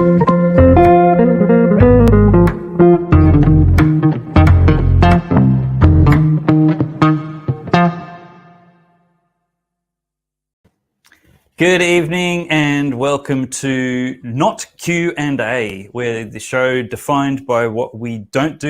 Good evening and welcome to Not Q&A, where the show defined by what we don't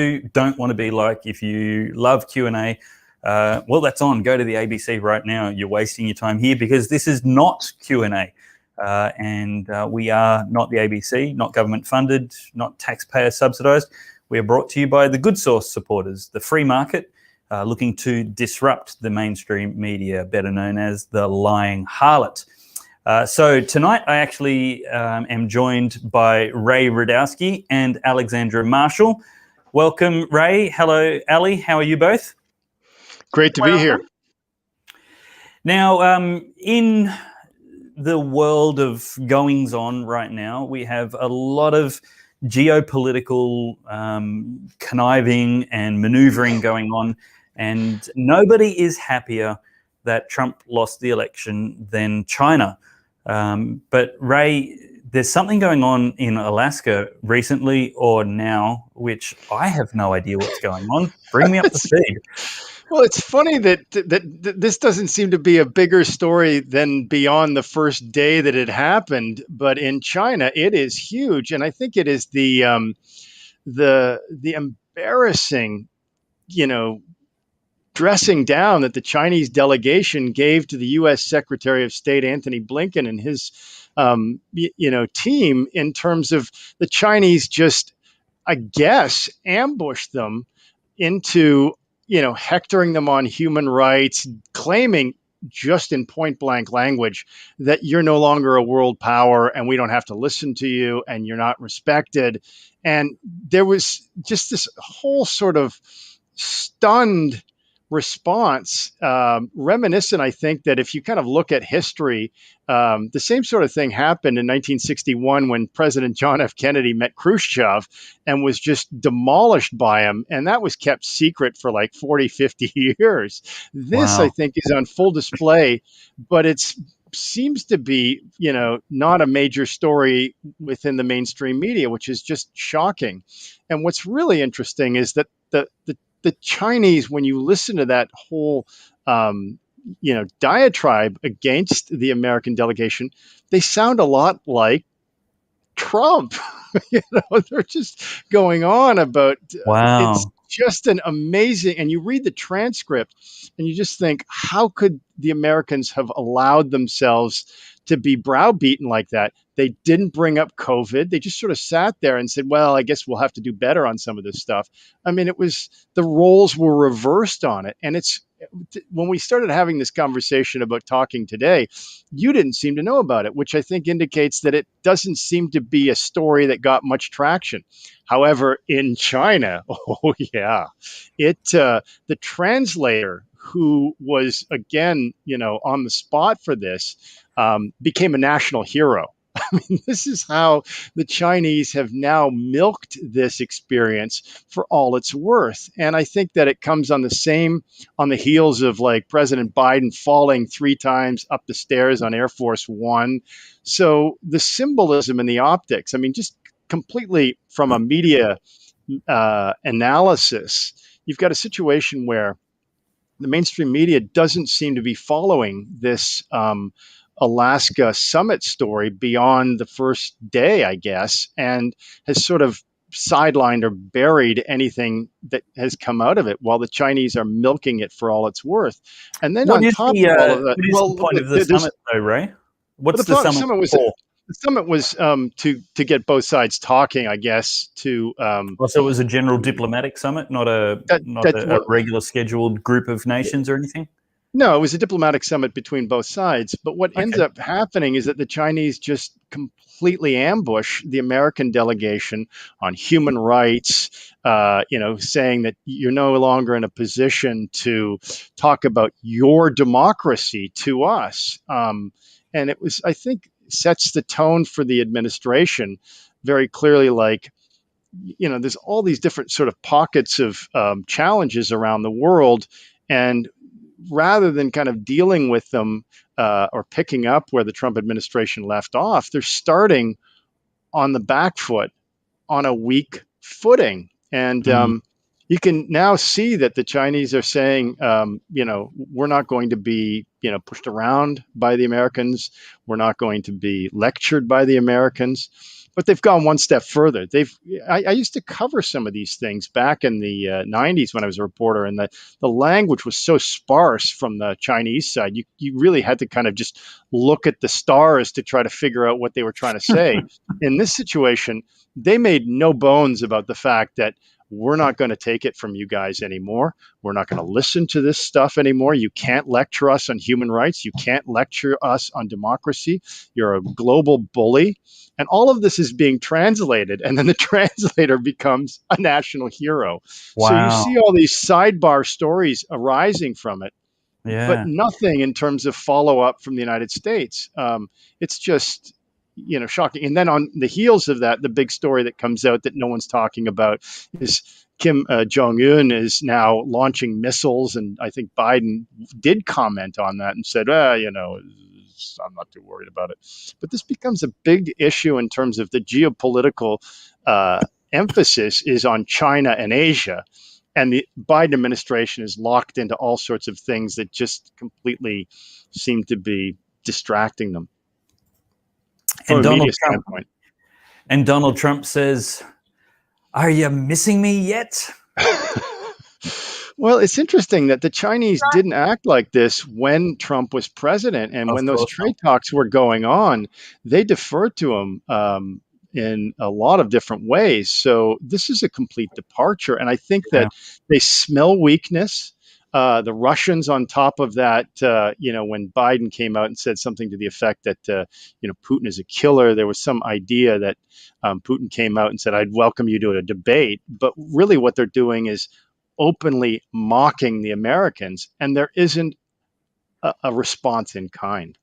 want to be like. If you love Q&A, well, that's on. Go to the ABC right now. You're wasting your time here because this is not Q&A. And we are not the ABC, not government funded, not taxpayer subsidized. We are brought to you by the Good Source supporters, the free market, looking to disrupt the mainstream media, better known as the lying harlot. So tonight I actually am joined by Ray Rudowski and Alexandra Marshall. Welcome, Ray. Hello, Ali. How are you both? Great to be here. Now, in the world of goings-on right now, we have a lot of geopolitical conniving and maneuvering going on, and nobody is happier that Trump lost the election than China. But Ray, there's something going on in Alaska recently or now, which I have no idea what's going on. Bring me up to speed. Well, it's funny that this doesn't seem to be a bigger story than beyond the first day that it happened. But in China, it is huge, and I think it is the embarrassing, dressing down that the Chinese delegation gave to the U.S. Secretary of State Antony Blinken and his, team in terms of the Chinese just, I guess, ambushed them into, hectoring them on human rights, claiming just in point blank language that you're no longer a world power and we don't have to listen to you and you're not respected. And there was just this whole sort of stunned response, reminiscent, I think, that if you kind of look at history, the same sort of thing happened in 1961 when President John F. Kennedy met Khrushchev and was just demolished by him. And that was kept secret for like 40, 50 years. This, wow, I think, is on full display, but it's seems to be, not a major story within the mainstream media, which is just shocking. And what's really interesting is that the Chinese, when you listen to that whole, diatribe against the American delegation, they sound a lot like Trump. They're just going on about, wow. It's just an amazing, and you read the transcript and you just think, how could the Americans have allowed themselves to be browbeaten like that? They didn't bring up COVID. They just sort of sat there and said, well, I guess we'll have to do better on some of this stuff. I mean, the roles were reversed on it. And when we started having this conversation about talking today, you didn't seem to know about it, which I think indicates that it doesn't seem to be a story that got much traction. However, in China, oh yeah, the translator who was, again, on the spot for this, became a national hero. I mean, this is how the Chinese have now milked this experience for all it's worth. And I think that it comes on the heels of like President Biden falling 3 times up the stairs on Air Force One. So the symbolism and the optics, I mean, just completely from a media analysis, you've got a situation where the mainstream media doesn't seem to be following this Alaska summit story beyond the first day, I guess, and has sort of sidelined or buried anything that has come out of it while the Chinese are milking it for all it's worth. And then on top of all of that, what is the point of the summit though, Ray? What's the summit for? The summit was to get both sides talking, I guess. So it was a general diplomatic summit, not a regular scheduled group of nations or anything? No, it was a diplomatic summit between both sides. But what ends up happening is that the Chinese just completely ambush the American delegation on human rights, saying that you're no longer in a position to talk about your democracy to us. And it was, I think, sets the tone for the administration very clearly, like, there's all these different sort of pockets of challenges around the world. And rather than kind of dealing with them or picking up where the Trump administration left off, they're starting on the back foot on a weak footing. And you can now see that the Chinese are saying, we're not going to be, pushed around by the Americans. We're not going to be lectured by the Americans. But they've gone one step further. I used to cover some of these things back in the 90s when I was a reporter, and the language was so sparse from the Chinese side. You really had to kind of just look at the stars to try to figure out what they were trying to say. In this situation, they made no bones about the fact that we're not going to take it from you guys anymore. We're not going to listen to this stuff anymore. You can't lecture us on human rights. You can't lecture us on democracy. You're a global bully. And all of this is being translated, and then the translator becomes a national hero. Wow. So you see all these sidebar stories arising from it, but Yeah. nothing in terms of follow-up from the United States. It's just, shocking. And then on the heels of that, the big story that comes out that no one's talking about is Kim Jong-un is now launching missiles, and I think Biden did comment on that and said, I'm not too worried about it. But this becomes a big issue in terms of the geopolitical emphasis is on China and Asia. And the Biden administration is locked into all sorts of things that just completely seem to be distracting them from a media standpoint. And Donald Trump says, "Are you missing me yet?" Well, it's interesting that the Chinese didn't act like this when Trump was president. And when those trade talks were going on, they deferred to him in a lot of different ways. So this is a complete departure. And I think that they smell weakness. The Russians on top of that, when Biden came out and said something to the effect that, Putin is a killer, there was some idea that Putin came out and said, I'd welcome you to a debate. But really what they're doing is openly mocking the Americans, and there isn't a response in kind.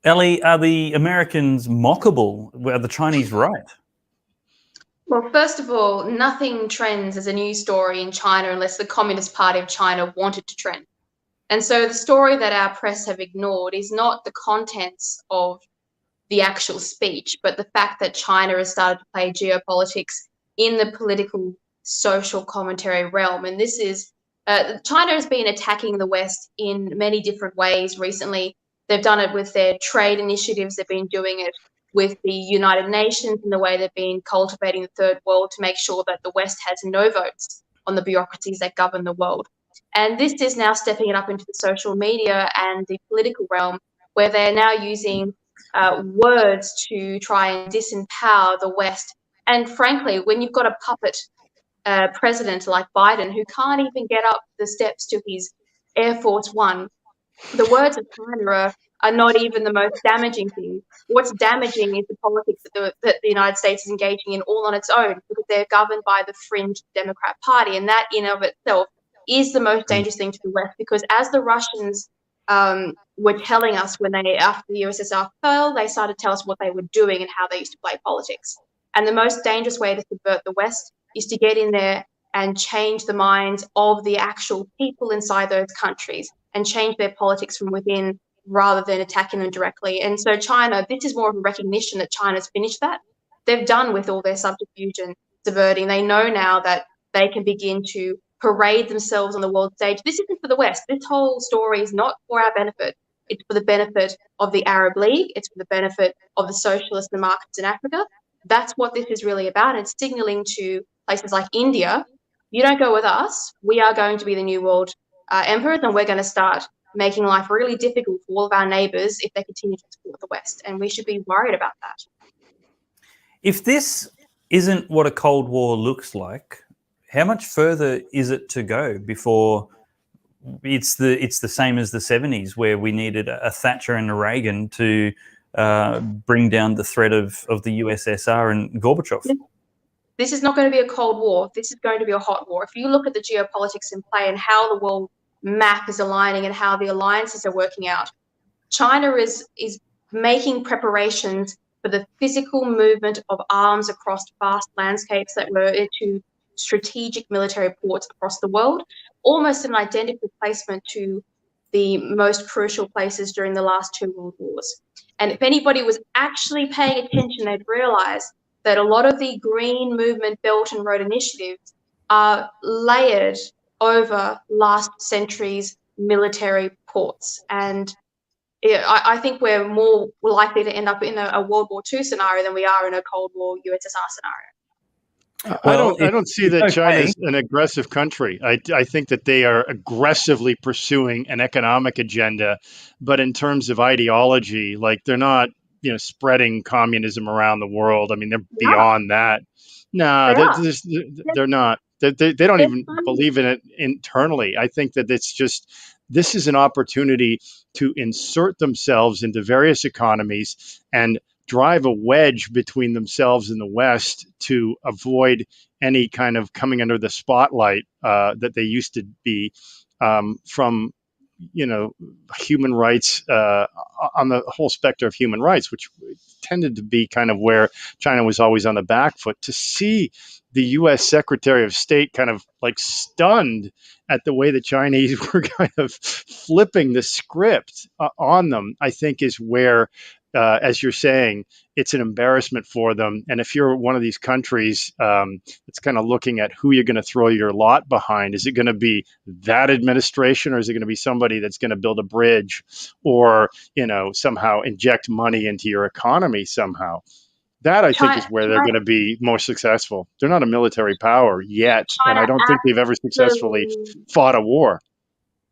Ellie, are the Americans mockable? Are the Chinese right? Well, first of all, nothing trends as a news story in China unless the Communist Party of China wanted to trend. And so the story that our press have ignored is not the contents of the actual speech, but the fact that China has started to play geopolitics in the political social commentary realm. And this is China has been attacking the West in many different ways recently. They've done it with their trade initiatives. They've been doing it with the United Nations in the way they've been cultivating the third world to make sure that the West has no votes on the bureaucracies that govern the world. And this is now stepping it up into the social media and the political realm, where they're now using words to try and disempower the West. And frankly, when you've got a puppet president like Biden who can't even get up the steps to his Air Force One, the words of China are not even the most damaging thing. What's damaging is the politics that the United States is engaging in all on its own, because they're governed by the fringe Democrat Party. And that in of itself is the most dangerous thing to the West, because as the Russians were telling us after the USSR fell, they started to tell us what they were doing and how they used to play politics. And the most dangerous way to subvert the West is to get in there and change the minds of the actual people inside those countries and change their politics from within rather than attacking them directly. And so China, this is more of a recognition that China's finished that. They've done with all their subterfuge and subverting. They know now that they can begin to parade themselves on the world stage. This isn't for the West. This whole story is not for our benefit. It's for the benefit of the Arab League. It's for the benefit of the socialists and markets in Africa. That's what this is really about. It's signaling to places like India, you don't go with us. We are going to be the new world emperors, and we're going to start making life really difficult for all of our neighbours if they continue to support the West. And we should be worried about that. If this isn't what a Cold War looks like, how much further is it to go before it's the same as the 70s, where we needed a Thatcher and a Reagan to bring down the threat of the USSR and Gorbachev? This is not going to be a Cold War. This is going to be a hot war. If you look at the geopolitics in play and how the world map is aligning and how the alliances are working out, China is making preparations for the physical movement of arms across vast landscapes that were into strategic military ports across the world, almost an identical placement to the most crucial places during the last two world wars. And if anybody was actually paying attention, they'd realize that a lot of the green movement Belt and Road initiatives are layered over last century's military ports. And I think we're more likely to end up in a World War II scenario than we are in a Cold War USSR scenario. I don't see that China's an aggressive country. I think that they are aggressively pursuing an economic agenda, but in terms of ideology, like they're not, spreading communism around the world. I mean, they're beyond that. No, they're not. They don't even believe in it internally. I think that this is an opportunity to insert themselves into various economies and drive a wedge between themselves and the West to avoid any kind of coming under the spotlight that they used to be from, human rights on the whole spectrum of human rights, which tended to be kind of where China was always on the back foot. To see the U.S. Secretary of State kind of like stunned at the way the Chinese were kind of flipping the script on them, I think is where, as you're saying, it's an embarrassment for them. And if you're one of these countries, it's kind of looking at who you're going to throw your lot behind. Is it going to be that administration, or is it going to be somebody that's going to build a bridge or, somehow inject money into your economy somehow? That, I think, is where they're going to be most successful. They're not a military power yet, and I don't think they've ever successfully fought a war.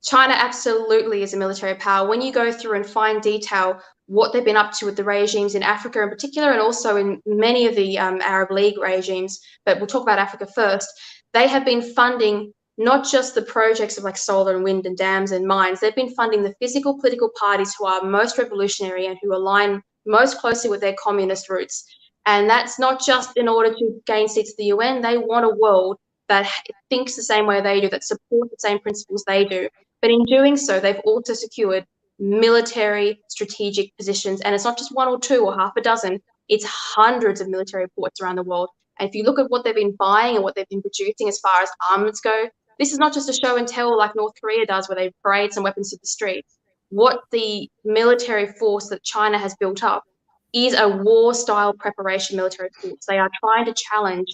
China absolutely is a military power. When you go through and find detail what they've been up to with the regimes in Africa in particular, and also in many of the Arab League regimes, but we'll talk about Africa first, they have been funding not just the projects of like solar and wind and dams and mines, they've been funding the physical political parties who are most revolutionary and who align most closely with their communist roots. And that's not just in order to gain seats at the UN. They want a world that thinks the same way they do, that supports the same principles they do. But in doing so, they've also secured military strategic positions. And it's not just one or two or half a dozen, it's hundreds of military ports around the world. And if you look at what they've been buying and what they've been producing as far as armaments go, this is not just a show and tell like North Korea does, where they parade some weapons to the streets. What the military force that China has built up is a war-style preparation military force. They are trying to challenge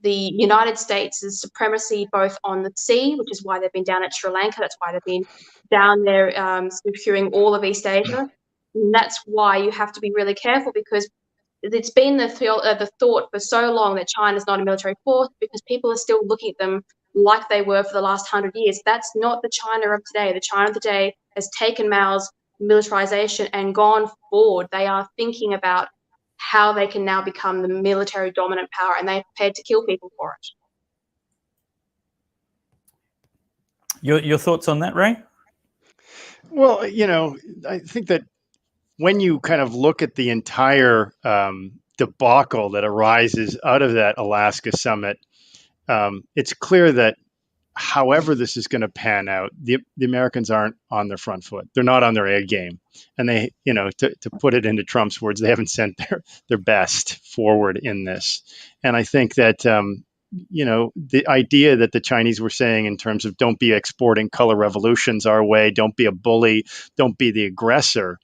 the United States' supremacy both on the sea, which is why they've been down at Sri Lanka. That's why they've been down there securing all of East Asia. And that's why you have to be really careful, because it's been the thought for so long that China's not a military force, because people are still looking at them like they were for the last 100 years. That's not the China of today. The China of today has taken Mao's militarization and gone forward. They are thinking about how they can now become the military dominant power, and they're prepared to kill people for it. Your thoughts on that, Ray? Well, I think that when you kind of look at the entire debacle that arises out of that Alaska summit, it's clear that however this is going to pan out, the Americans aren't on their front foot. They're not on their A game. And they, to put it into Trump's words, they haven't sent their best forward in this. And I think that, the idea that the Chinese were saying in terms of don't be exporting color revolutions our way, don't be a bully, don't be the aggressor,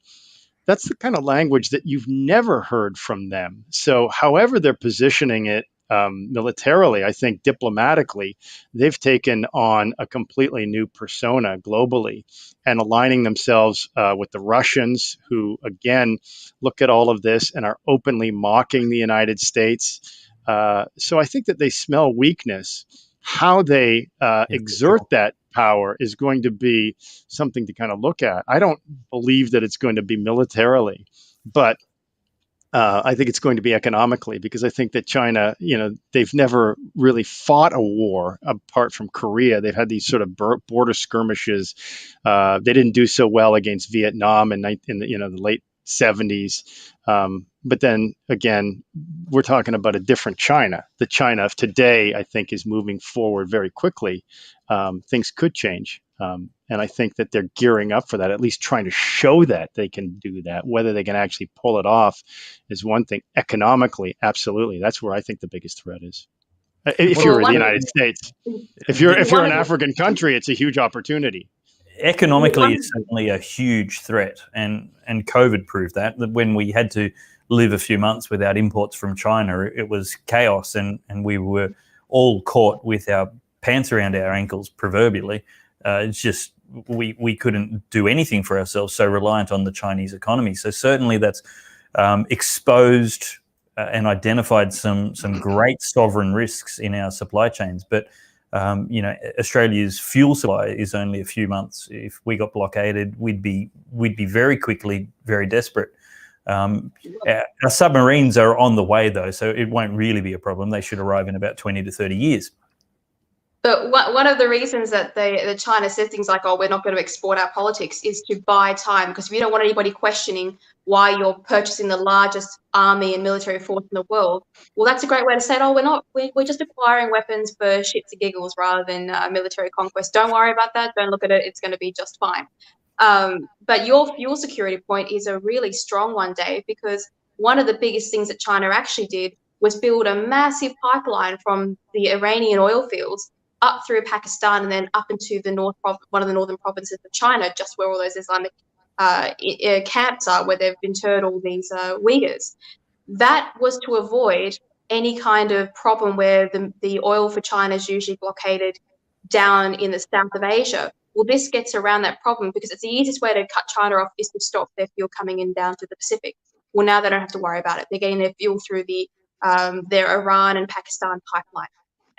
that's the kind of language that you've never heard from them. So however they're positioning it, militarily, I think diplomatically, they've taken on a completely new persona globally and aligning themselves with the Russians, who, again, look at all of this and are openly mocking the United States. So I think that they smell weakness. How they exert that power is going to be something to kind of look at. I don't believe that it's going to be militarily, but I think it's going to be economically, because I think that China, they've never really fought a war apart from Korea. They've had these sort of border skirmishes. They didn't do so well against Vietnam in the late 70s. But then again, we're talking about a different China. The China of today, I think, is moving forward very quickly. Things could change. And I think that they're gearing up for that, at least trying to show that they can do that. Whether they can actually pull it off is one thing. Economically, absolutely. That's where I think the biggest threat is. If you're in the United States, if you're an African country, it's a huge opportunity. Economically, it's certainly a huge threat, and COVID proved that when we had to live a few months without imports from China. It was chaos, and we were all caught with our pants around our ankles, proverbially. It's just we couldn't do anything for ourselves, so reliant on the Chinese economy. So certainly that's exposed and identified some great sovereign risks in our supply chains. But Australia's fuel supply is only a few months. If we got blockaded, we'd be very quickly very desperate. Our submarines are on the way, though, so it won't really be a problem. They should arrive in about 20 to 30 years. But one of the reasons that China says things like, oh, we're not going to export our politics, is to buy time, because if you don't want anybody questioning why you're purchasing the largest army and military force in the world, well, that's a great way to say, oh, we're just acquiring weapons for shits and giggles rather than military conquest. Don't worry about that. Don't look at it. It's going to be just fine. But your fuel security point is a really strong one, Dave, because one of the biggest things that China actually did was build a massive pipeline from the Iranian oil fields up through Pakistan and then up into the one of the northern provinces of China, just where all those Islamic camps are, where they've interred all these Uyghurs. That was to avoid any kind of problem where the oil for China is usually blockaded down in the south of Asia. Well, this gets around that problem because it's the easiest way to cut China off is to stop their fuel coming in down to the Pacific. Well, now they don't have to worry about it. They're getting their fuel through their Iran and Pakistan pipeline.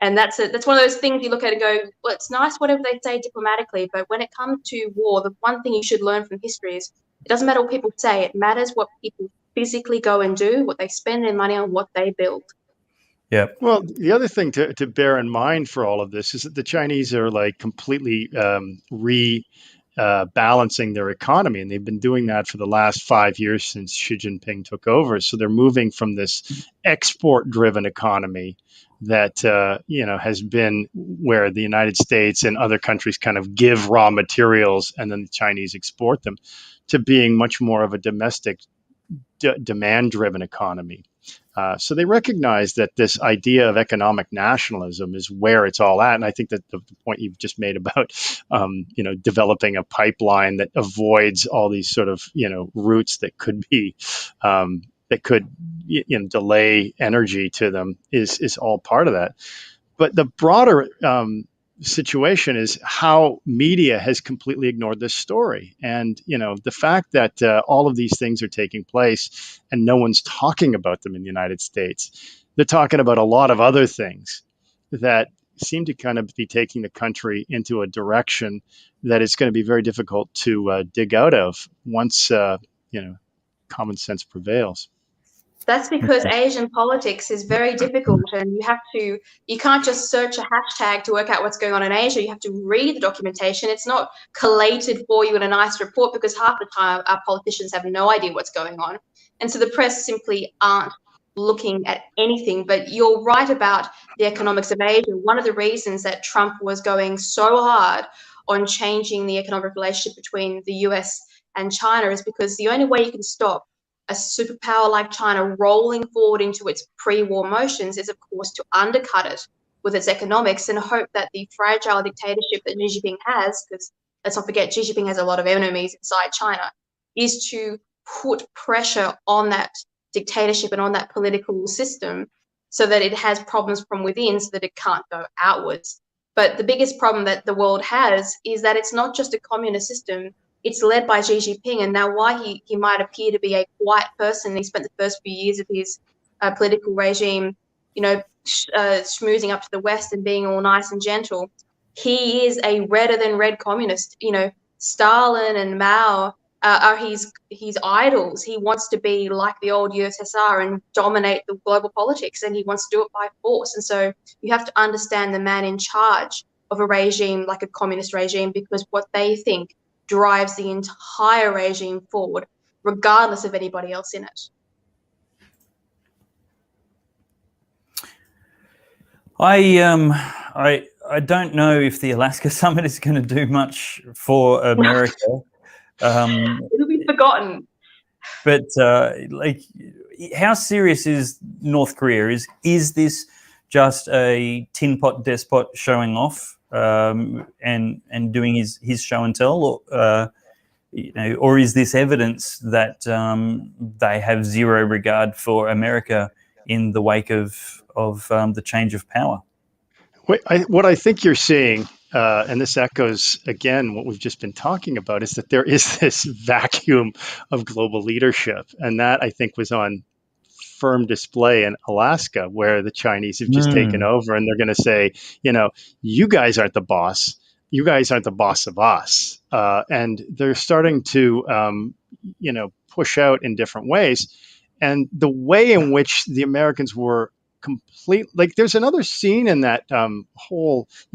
And that's one of those things you look at and go, well, it's nice whatever they say diplomatically, but when it comes to war, the one thing you should learn from history is it doesn't matter what people say. It matters what people physically go and do, what they spend their money on, what they build. Yeah. Well, the other thing to bear in mind for all of this is that the Chinese are like completely balancing their economy, and they've been doing that for the last 5 years since Xi Jinping took over. So they're moving from this export-driven economy that has been where the United States and other countries kind of give raw materials and then the Chinese export them, to being much more of a domestic demand-driven economy. So they recognize that this idea of economic nationalism is where it's all at. And I think that the point you've just made about, developing a pipeline that avoids all these sort of, routes that could be, delay energy to them is all part of that. But the broader situation is how media has completely ignored this story. And, the fact that all of these things are taking place and no one's talking about them in the United States, they're talking about a lot of other things that seem to kind of be taking the country into a direction that is going to be very difficult to dig out of once, common sense prevails. That's because Asian politics is very difficult, and you can't just search a hashtag to work out what's going on in Asia. You have to read the documentation. It's not collated for you in a nice report, because half the time our politicians have no idea what's going on. And so the press simply aren't looking at anything. But you're right about the economics of Asia. One of the reasons that Trump was going so hard on changing the economic relationship between the US and China is because the only way you can stop a superpower like China rolling forward into its pre-war motions is, of course, to undercut it with its economics and hope that the fragile dictatorship that Xi Jinping has, because let's not forget Xi Jinping has a lot of enemies inside China, is to put pressure on that dictatorship and on that political system so that it has problems from within so that it can't go outwards. But the biggest problem that the world has is that it's not just a communist system. It's led by Xi Jinping, and now why he might appear to be a quiet person, he spent the first few years of his political regime, schmoozing up to the West and being all nice and gentle. He is a redder than red communist. Stalin and Mao are his idols. He wants to be like the old USSR and dominate the global politics, and he wants to do it by force. And so you have to understand the man in charge of a regime like a communist regime, because what they think drives the entire regime forward, regardless of anybody else in it. I don't know if the Alaska summit is going to do much for America. It'll be forgotten. But how serious is North Korea? Is this just a tin pot despot showing off and doing his show and tell, or is this evidence that they have zero regard for America in the wake of the change of power? What I think you're seeing, and this echoes again what we've just been talking about, is that there is this vacuum of global leadership, and that I think was on firm display in Alaska, where the Chinese have just taken over, and they're going to say, you guys aren't the boss. You guys aren't the boss of us. And they're starting to, push out in different ways. And the way in which the Americans were there's another scene in that you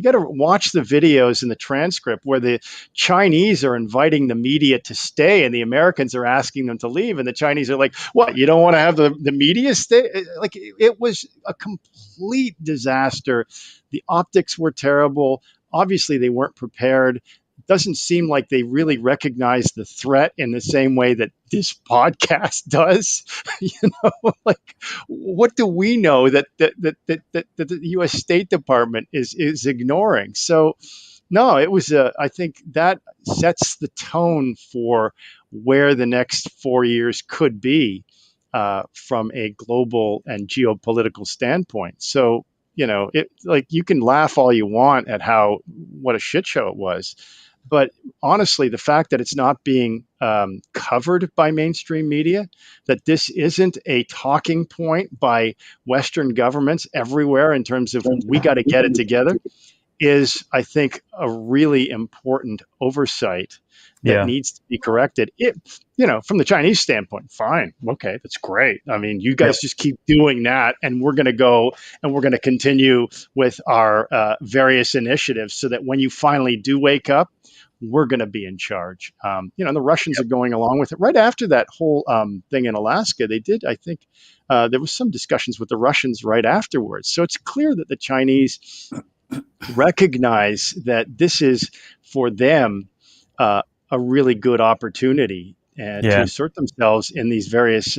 got to watch the videos in the transcript where the Chinese are inviting the media to stay and the Americans are asking them to leave, and the Chinese are like, what, you don't want to have the media stay? Like, it was a complete disaster. The optics were terrible. Obviously they weren't prepared. It doesn't seem like they really recognize the threat in the same way that this podcast does. Like, what do we know that the U.S. State Department is ignoring? So, no, it was I think that sets the tone for where the next 4 years could be from a global and geopolitical standpoint. So, you can laugh all you want at what a shit show it was. But honestly, the fact that it's not being covered by mainstream media, that this isn't a talking point by Western governments everywhere in terms of we got to get it together, is, I think, a really important oversight that needs to be corrected. From the Chinese standpoint, fine. Okay, that's great. I mean, you guys just keep doing that, and we're going to go and we're going to continue with our various initiatives so that when you finally do wake up, we're going to be in charge. The Russians are going along with it. Right after that whole thing in Alaska, they did, I think, there was some discussions with the Russians right afterwards. So it's clear that the Chinese recognize that this is, for them, a really good opportunity to assert themselves in these various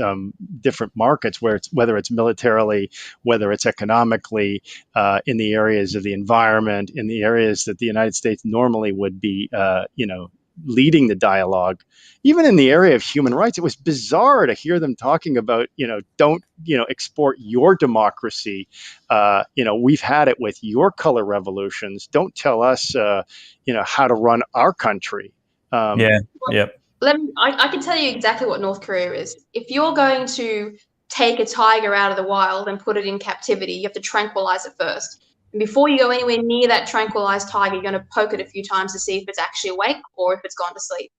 different markets, whether it's militarily, whether it's economically, in the areas of the environment, in the areas that the United States normally would be, leading the dialogue. Even in the area of human rights, it was bizarre to hear them talking about, don't, export your democracy. We've had it with your color revolutions. Don't tell us, how to run our country. I can tell you exactly what North Korea is. If you're going to take a tiger out of the wild and put it in captivity, you have to tranquilize it first. And before you go anywhere near that tranquilized tiger, you're going to poke it a few times to see if it's actually awake or if it's gone to sleep.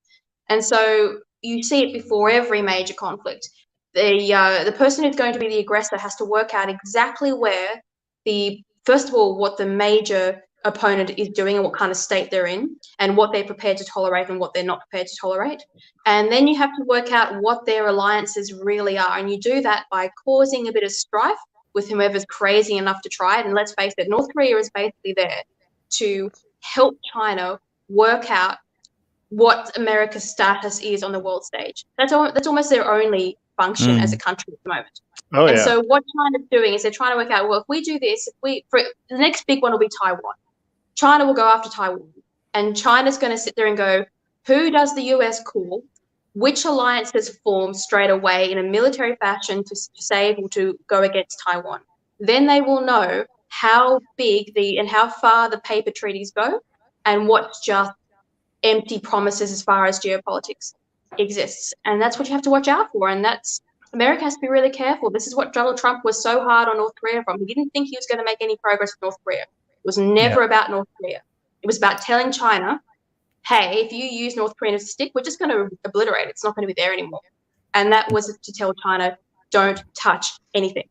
And so you see it before every major conflict. The person who's going to be the aggressor has to work out exactly where first of all, what the major opponent is doing and what kind of state they're in and what they're prepared to tolerate and what they're not prepared to tolerate. And then you have to work out what their alliances really are. And you do that by causing a bit of strife with whomever's crazy enough to try it. And let's face it, North Korea is basically there to help China work out what America's status is on the world stage. That's almost their only function as a country at the moment. And so what China's doing is they're trying to work out, well, if we do this, the next big one will be Taiwan. China will go after Taiwan. And China's going to sit there and go, who does the US call? Which alliances form straight away in a military fashion to say able to go against Taiwan? Then they will know how big and how far the paper treaties go and what's just empty promises as far as geopolitics exists. And that's what you have to watch out for. And America has to be really careful. This is what Donald Trump was so hard on North Korea from. He didn't think he was going to make any progress with North Korea. It was never about North Korea. It was about telling China, hey, if you use North Korea as a stick, we're just going to obliterate it. It's not going to be there anymore. And that was to tell China, don't touch anything.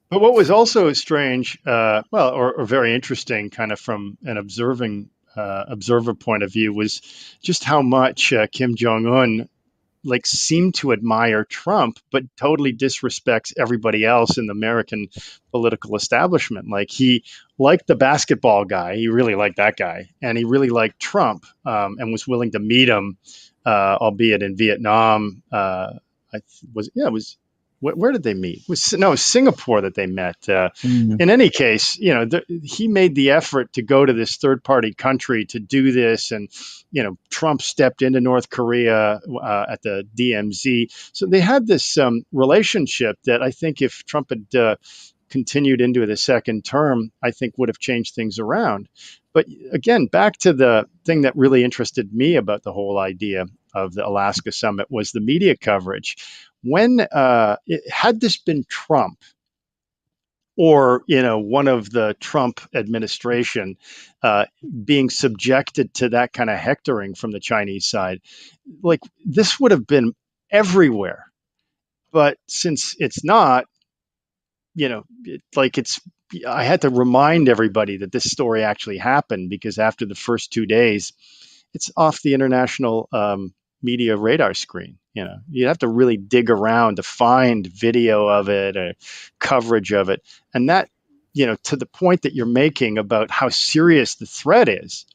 But what was also strange, or very interesting, kind of from an observer point of view, was just how much Kim Jong-un seemed to admire Trump, but totally disrespects everybody else in the American political establishment. Like, he liked the basketball guy. He really liked that guy. And he really liked Trump and was willing to meet him, albeit in Vietnam. It was Where did they meet? It was Singapore that they met. Mm. In any case, he made the effort to go to this third-party country to do this, and Trump stepped into North Korea at the DMZ. So they had this relationship that I think if Trump had continued into the second term, I think would have changed things around. But again, back to the thing that really interested me about the whole idea of the Alaska summit was the media coverage. When had this been Trump or one of the Trump administration being subjected to that kind of hectoring from the Chinese side, like this would have been everywhere. But since it's not, I had to remind everybody that this story actually happened, because after the first 2 days, it's off the international media radar screen. You have to really dig around to find video of it or coverage of it. And that, to the point that you're making about how serious the threat is,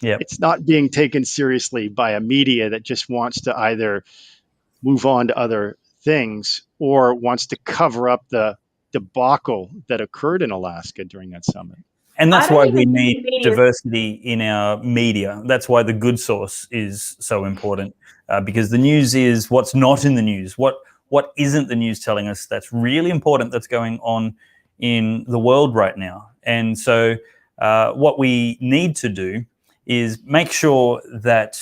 it's not being taken seriously by a media that just wants to either move on to other things or wants to cover up the debacle that occurred in Alaska during that summit. And that's why we need diversity in our media. That's why the good source is so important, because the news is what's not in the news. What isn't the news telling us that's really important that's going on in the world right now? And so what we need to do is make sure that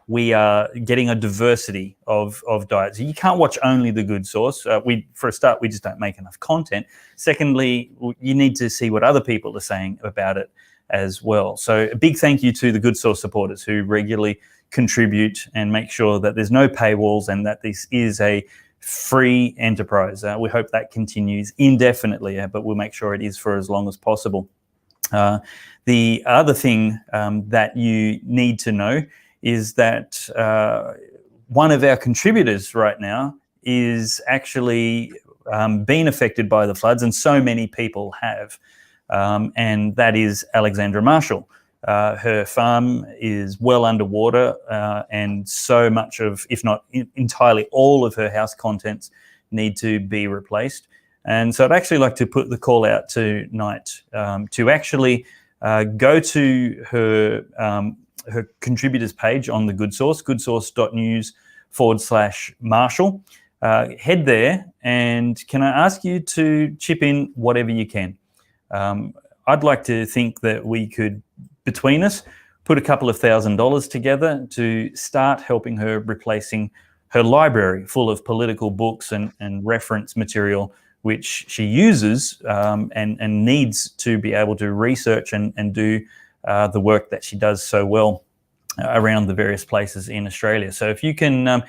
we are getting a diversity of diets. You can't watch only the good source. For a start, we just don't make enough content. Secondly, you need to see what other people are saying about it as well. So a big thank you to the good source supporters who regularly contribute and make sure that there's no paywalls and that this is a free enterprise. We hope that continues indefinitely, but we'll make sure it is for as long as possible. The other thing that you need to know is that one of our contributors right now is actually being affected by the floods, and so many people have, and that is Alexandra Marshall. Her farm is well underwater, and so much of, if not entirely all of her house contents need to be replaced. And so I'd actually like to put the call out tonight to actually go to her contributors page on the Good Source, goodsource.news/Marshall. Head there, and can I ask you to chip in whatever you can? I'd like to think that we could, between us, put a couple of $1,000s together to start helping her replacing her library full of political books and reference material which she uses and needs to be able to research and do the work that she does so well around the various places in Australia. So if you can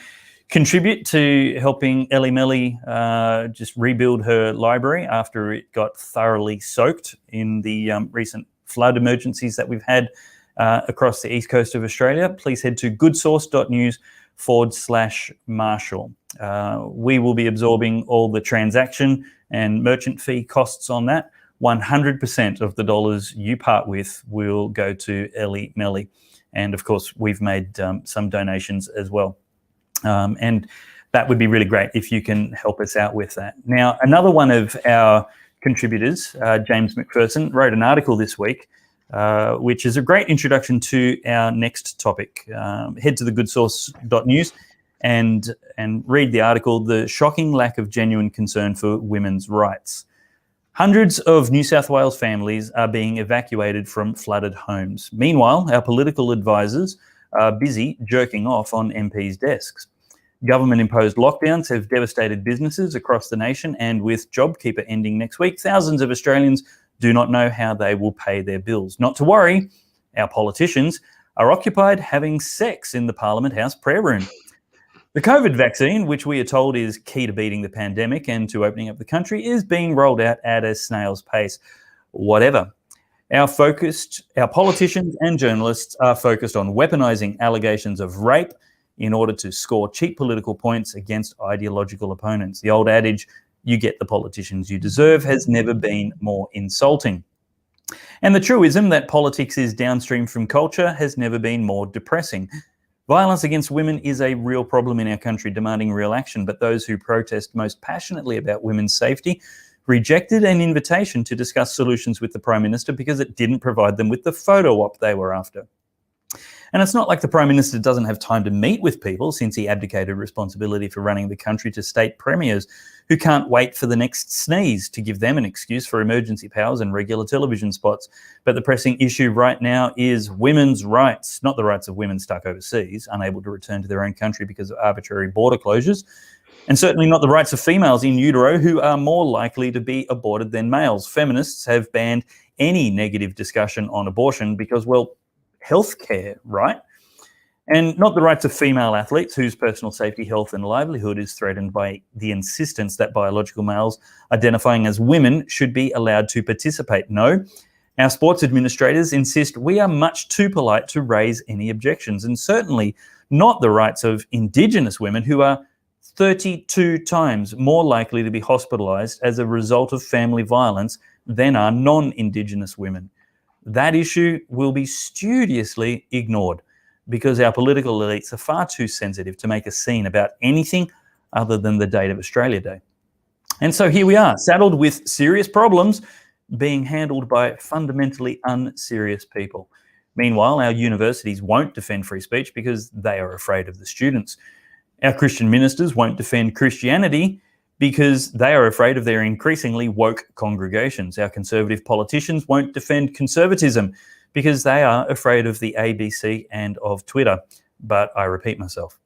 contribute to helping Ellie Melly just rebuild her library after it got thoroughly soaked in the recent flood emergencies that we've had across the east coast of Australia, please head to goodsource.news/Marshall. We will be absorbing all the transaction and merchant fee costs on that. 100% of the dollars you part with will go to Ellie Melly. And of course, we've made some donations as well. And that would be really great if you can help us out with that. Now, another one of our contributors, James McPherson, wrote an article this week, which is a great introduction to our next topic. Head to the goodsource.news and read the article, The Shocking Lack of Genuine Concern for Women's Rights. Hundreds of New South Wales families are being evacuated from flooded homes. Meanwhile, our political advisors are busy jerking off on MPs' desks. Government-imposed lockdowns have devastated businesses across the nation, and with JobKeeper ending next week, thousands of Australians do not know how they will pay their bills. Not to worry, our politicians are occupied having sex in the Parliament House prayer room. The COVID vaccine, which we are told is key to beating the pandemic and to opening up the country, is being rolled out at a snail's pace. Whatever. Our politicians and journalists are focused on weaponising allegations of rape in order to score cheap political points against ideological opponents. The old adage, you get the politicians you deserve, has never been more insulting. And the truism that politics is downstream from culture has never been more depressing. Violence against women is a real problem in our country, demanding real action, but those who protest most passionately about women's safety rejected an invitation to discuss solutions with the Prime Minister because it didn't provide them with the photo op they were after. And it's not like the Prime Minister doesn't have time to meet with people, since he abdicated responsibility for running the country to state premiers who can't wait for the next sneeze to give them an excuse for emergency powers and regular television spots. But the pressing issue right now is women's rights, not the rights of women stuck overseas, unable to return to their own country because of arbitrary border closures, and certainly not the rights of females in utero who are more likely to be aborted than males. Feminists have banned any negative discussion on abortion because, well, healthcare, right? And not the rights of female athletes whose personal safety, health and livelihood is threatened by the insistence that biological males identifying as women should be allowed to participate. No, our sports administrators insist we are much too polite to raise any objections, and certainly not the rights of Indigenous women who are 32 times more likely to be hospitalised as a result of family violence than are non-Indigenous women. That issue will be studiously ignored because our political elites are far too sensitive to make a scene about anything other than the date of Australia Day. And so here we are, saddled with serious problems being handled by fundamentally unserious people. Meanwhile, our universities won't defend free speech because they are afraid of the students. Our Christian ministers won't defend Christianity because they are afraid of their increasingly woke congregations. Our conservative politicians won't defend conservatism because they are afraid of the ABC and of Twitter. But I repeat myself.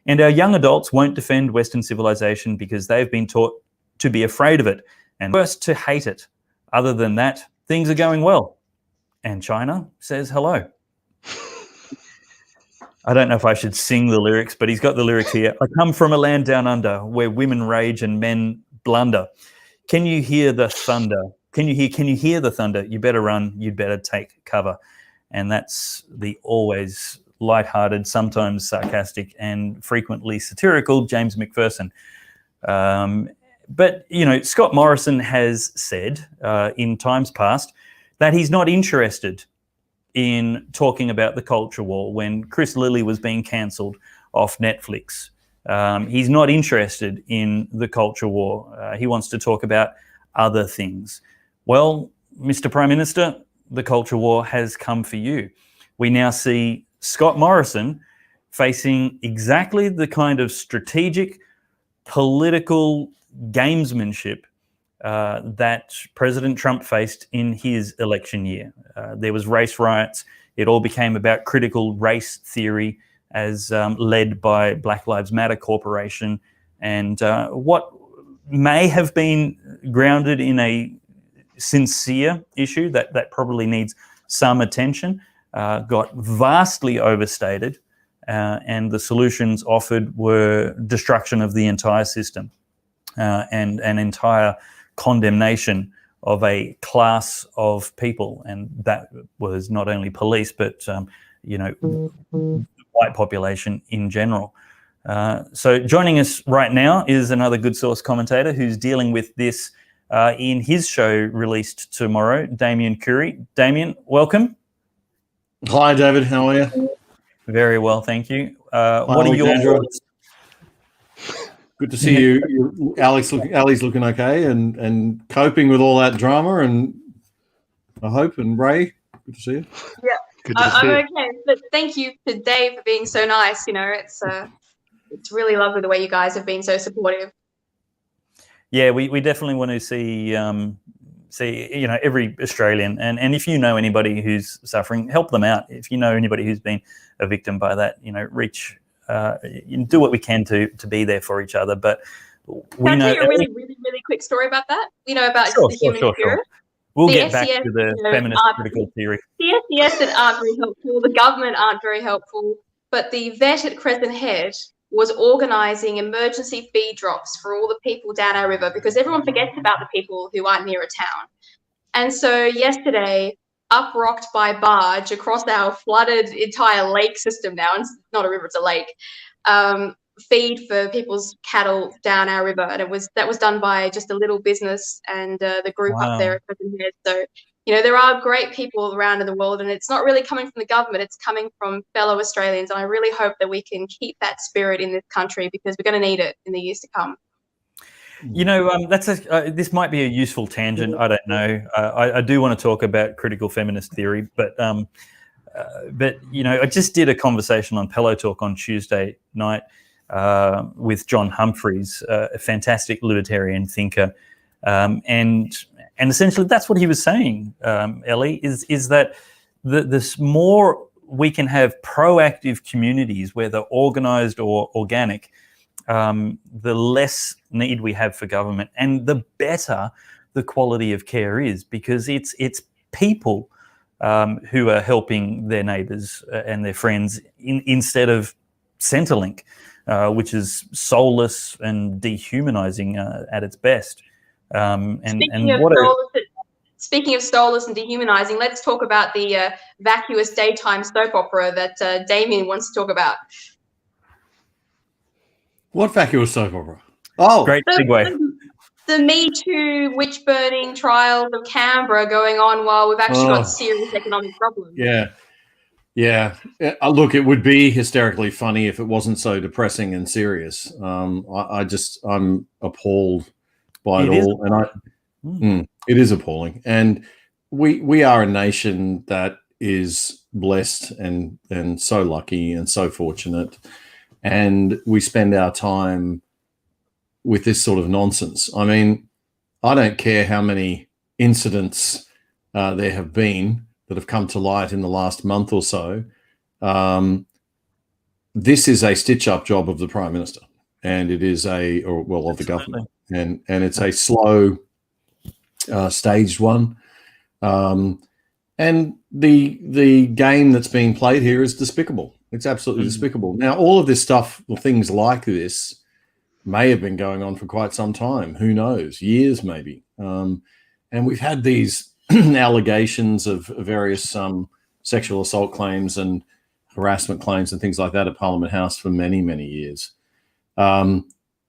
And our young adults won't defend Western civilization because they've been taught to be afraid of it and worse, to hate it. Other than that, things are going well. And China says hello. I don't know if I should sing the lyrics, but he's got the lyrics here. I come from a land down under where women rage and men blunder. Can you hear the thunder? Can you hear the thunder? You better run, you'd better take cover. And that's the always lighthearted, sometimes sarcastic and frequently satirical James McPherson. But, you know, Scott Morrison has said in times past that he's not interested in talking about the culture war when Chris Lilly was being cancelled off Netflix. He's not interested in the culture war. He wants to talk about other things. Well, Mr. Prime Minister, the culture war has come for you. We now see Scott Morrison facing exactly the kind of strategic political gamesmanship that President Trump faced in his election year. There was race riots. It all became about critical race theory as led by Black Lives Matter Corporation. And what may have been grounded in a sincere issue that probably needs some attention got vastly overstated. And the solutions offered were destruction of the entire system and an entire condemnation of a class of people, and that was not only police but the white population in general. So joining us right now is another Good Source commentator who's dealing with this in his show released tomorrow, Damian Coory. Damian, welcome. Hi, David. How are you? Very well, thank you. What are your thoughts? Good to see you, Alex. Ali's looking okay and coping with all that drama, and I hope. And Ray, good to see you. Yeah, I'm okay. But thank you to Dave for being so nice. You know, it's really lovely the way you guys have been so supportive. Yeah, we definitely want to see every Australian, and if you know anybody who's suffering, help them out. If you know anybody who's been a victim by that, reach. Do what we can to be there for each other. But Can I tell you a really, really, really quick story about that? About the human spirit? Sure. We'll get back to the feminist critical theory. The SES aren't very helpful. The government aren't very helpful. But the vet at Crescent Head was organising emergency feed drops for all the people down our river because everyone forgets about the people who aren't near a town. And so yesterday, up-rocked by barge across our flooded entire lake system now, and it's not a river, it's a lake, feed for people's cattle down our river. And that was done by just a little business and the group up there at Crescent Head. So there are great people around in the world, and it's not really coming from the government, it's coming from fellow Australians. And I really hope that we can keep that spirit in this country, because we're going to need it in the years to come. This might be a useful tangent. I don't know. I do want to talk about critical feminist theory, but I just did a conversation on Pellowe Talk on Tuesday night with John Humphreys, a fantastic libertarian thinker, and essentially that's what he was saying, Ellie, is that the more we can have proactive communities, whether organised or organic, the less need we have for government, and the better the quality of care is, because it's people who are helping their neighbours and their friends instead of Centrelink, which is soulless and dehumanising at its best. Speaking of soulless and dehumanising, let's talk about the vacuous daytime soap opera that Damian wants to talk about. What vacuous soap opera? Oh, great segue. The Me Too witch burning trials of Canberra going on while we've actually got serious economic problems. Yeah. Look, it would be hysterically funny if it wasn't so depressing and serious. I'm appalled by it all, and it is appalling. And we are a nation that is blessed and so lucky and so fortunate, and we spend our time with this sort of nonsense. I mean, I don't care how many incidents there have been that have come to light in the last month or so. This is a stitch-up job of the Prime Minister, and it is of the government, and it's a slow, staged one. And the game that's being played here is despicable. It's absolutely despicable. Now, all of this stuff, or things like this, may have been going on for quite some time. Who knows? Years, maybe. And we've had these allegations of various sexual assault claims and harassment claims and things like that at Parliament House for many, many years.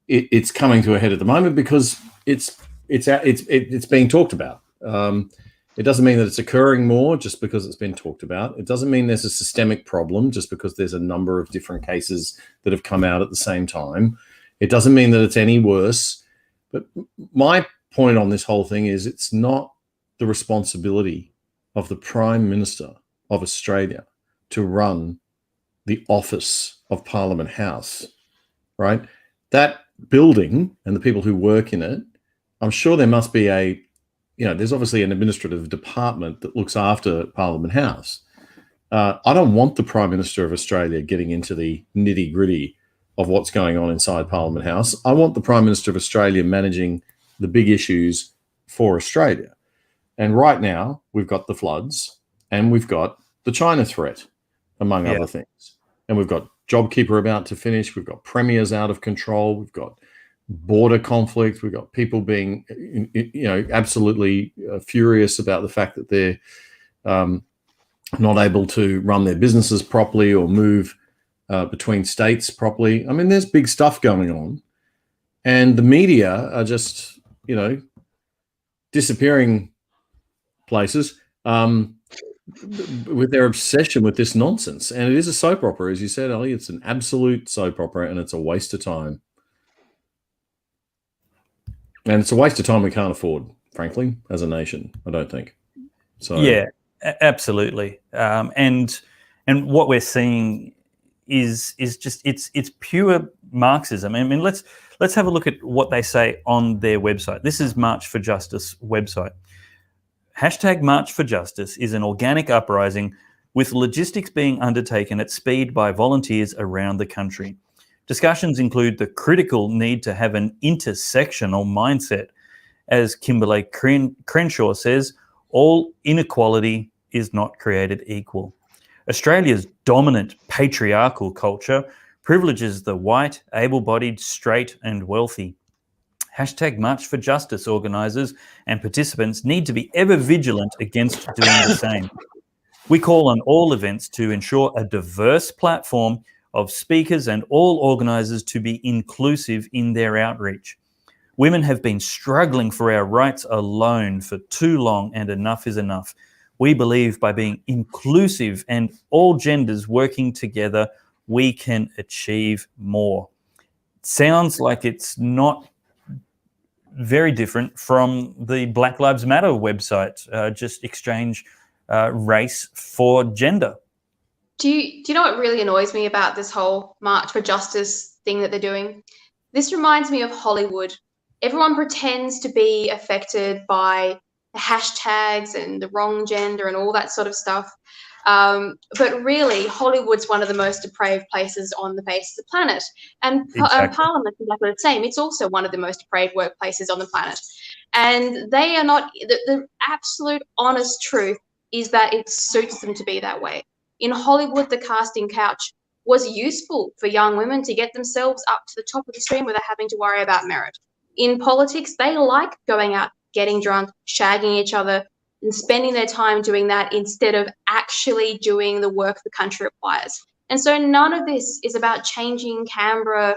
It's coming to a head at the moment because it's being talked about. It doesn't mean that it's occurring more just because it's been talked about. It doesn't mean there's a systemic problem just because there's a number of different cases that have come out at the same time. It doesn't mean that it's any worse. But my point on this whole thing is it's not the responsibility of the Prime Minister of Australia to run the office of Parliament House, right? That building and the people who work in it, I'm sure there must be there's obviously an administrative department that looks after Parliament House. I don't want the Prime Minister of Australia getting into the nitty-gritty of what's going on inside Parliament House. I want the Prime Minister of Australia managing the big issues for Australia. And right now, we've got the floods and we've got the China threat, among other things. And we've got JobKeeper about to finish. We've got premiers out of control. We've got border conflict. We've got people being, absolutely furious about the fact that they're not able to run their businesses properly or move between states properly. I mean, there's big stuff going on, and the media are just, disappearing places with their obsession with this nonsense. And it is a soap opera, as you said, Ellie. It's an absolute soap opera, and it's a waste of time. And it's a waste of time we can't afford, frankly, as a nation, I don't think. So yeah, absolutely. And what we're seeing is just it's pure Marxism. I mean, let's have a look at what they say on their website. This is March for Justice website. Hashtag March for Justice is an organic uprising with logistics being undertaken at speed by volunteers around the country. Discussions include the critical need to have an intersectional mindset. As Kimberley Crenshaw says, all inequality is not created equal. Australia's dominant patriarchal culture privileges the white, able-bodied, straight and wealthy. Hashtag March for Justice organisers and participants need to be ever vigilant against doing the same. We call on all events to ensure a diverse platform of speakers and all organisers to be inclusive in their outreach. Women have been struggling for our rights alone for too long, and enough is enough. We believe by being inclusive and all genders working together, we can achieve more. Sounds like it's not very different from the Black Lives Matter website, just exchange race for gender. Do you know what really annoys me about this whole March for Justice thing that they're doing? This reminds me of Hollywood. Everyone pretends to be affected by the hashtags and the wrong gender and all that sort of stuff. But really, Hollywood's one of the most depraved places on the face of the planet. And Exactly. Parliament is exactly the same. It's also one of the most depraved workplaces on the planet. And they are not, the absolute honest truth is that it suits them to be that way. In Hollywood, the casting couch was useful for young women to get themselves up to the top of the stream without having to worry about merit. In politics, they like going out, getting drunk, shagging each other, and spending their time doing that instead of actually doing the work the country requires. And so none of this is about changing Canberra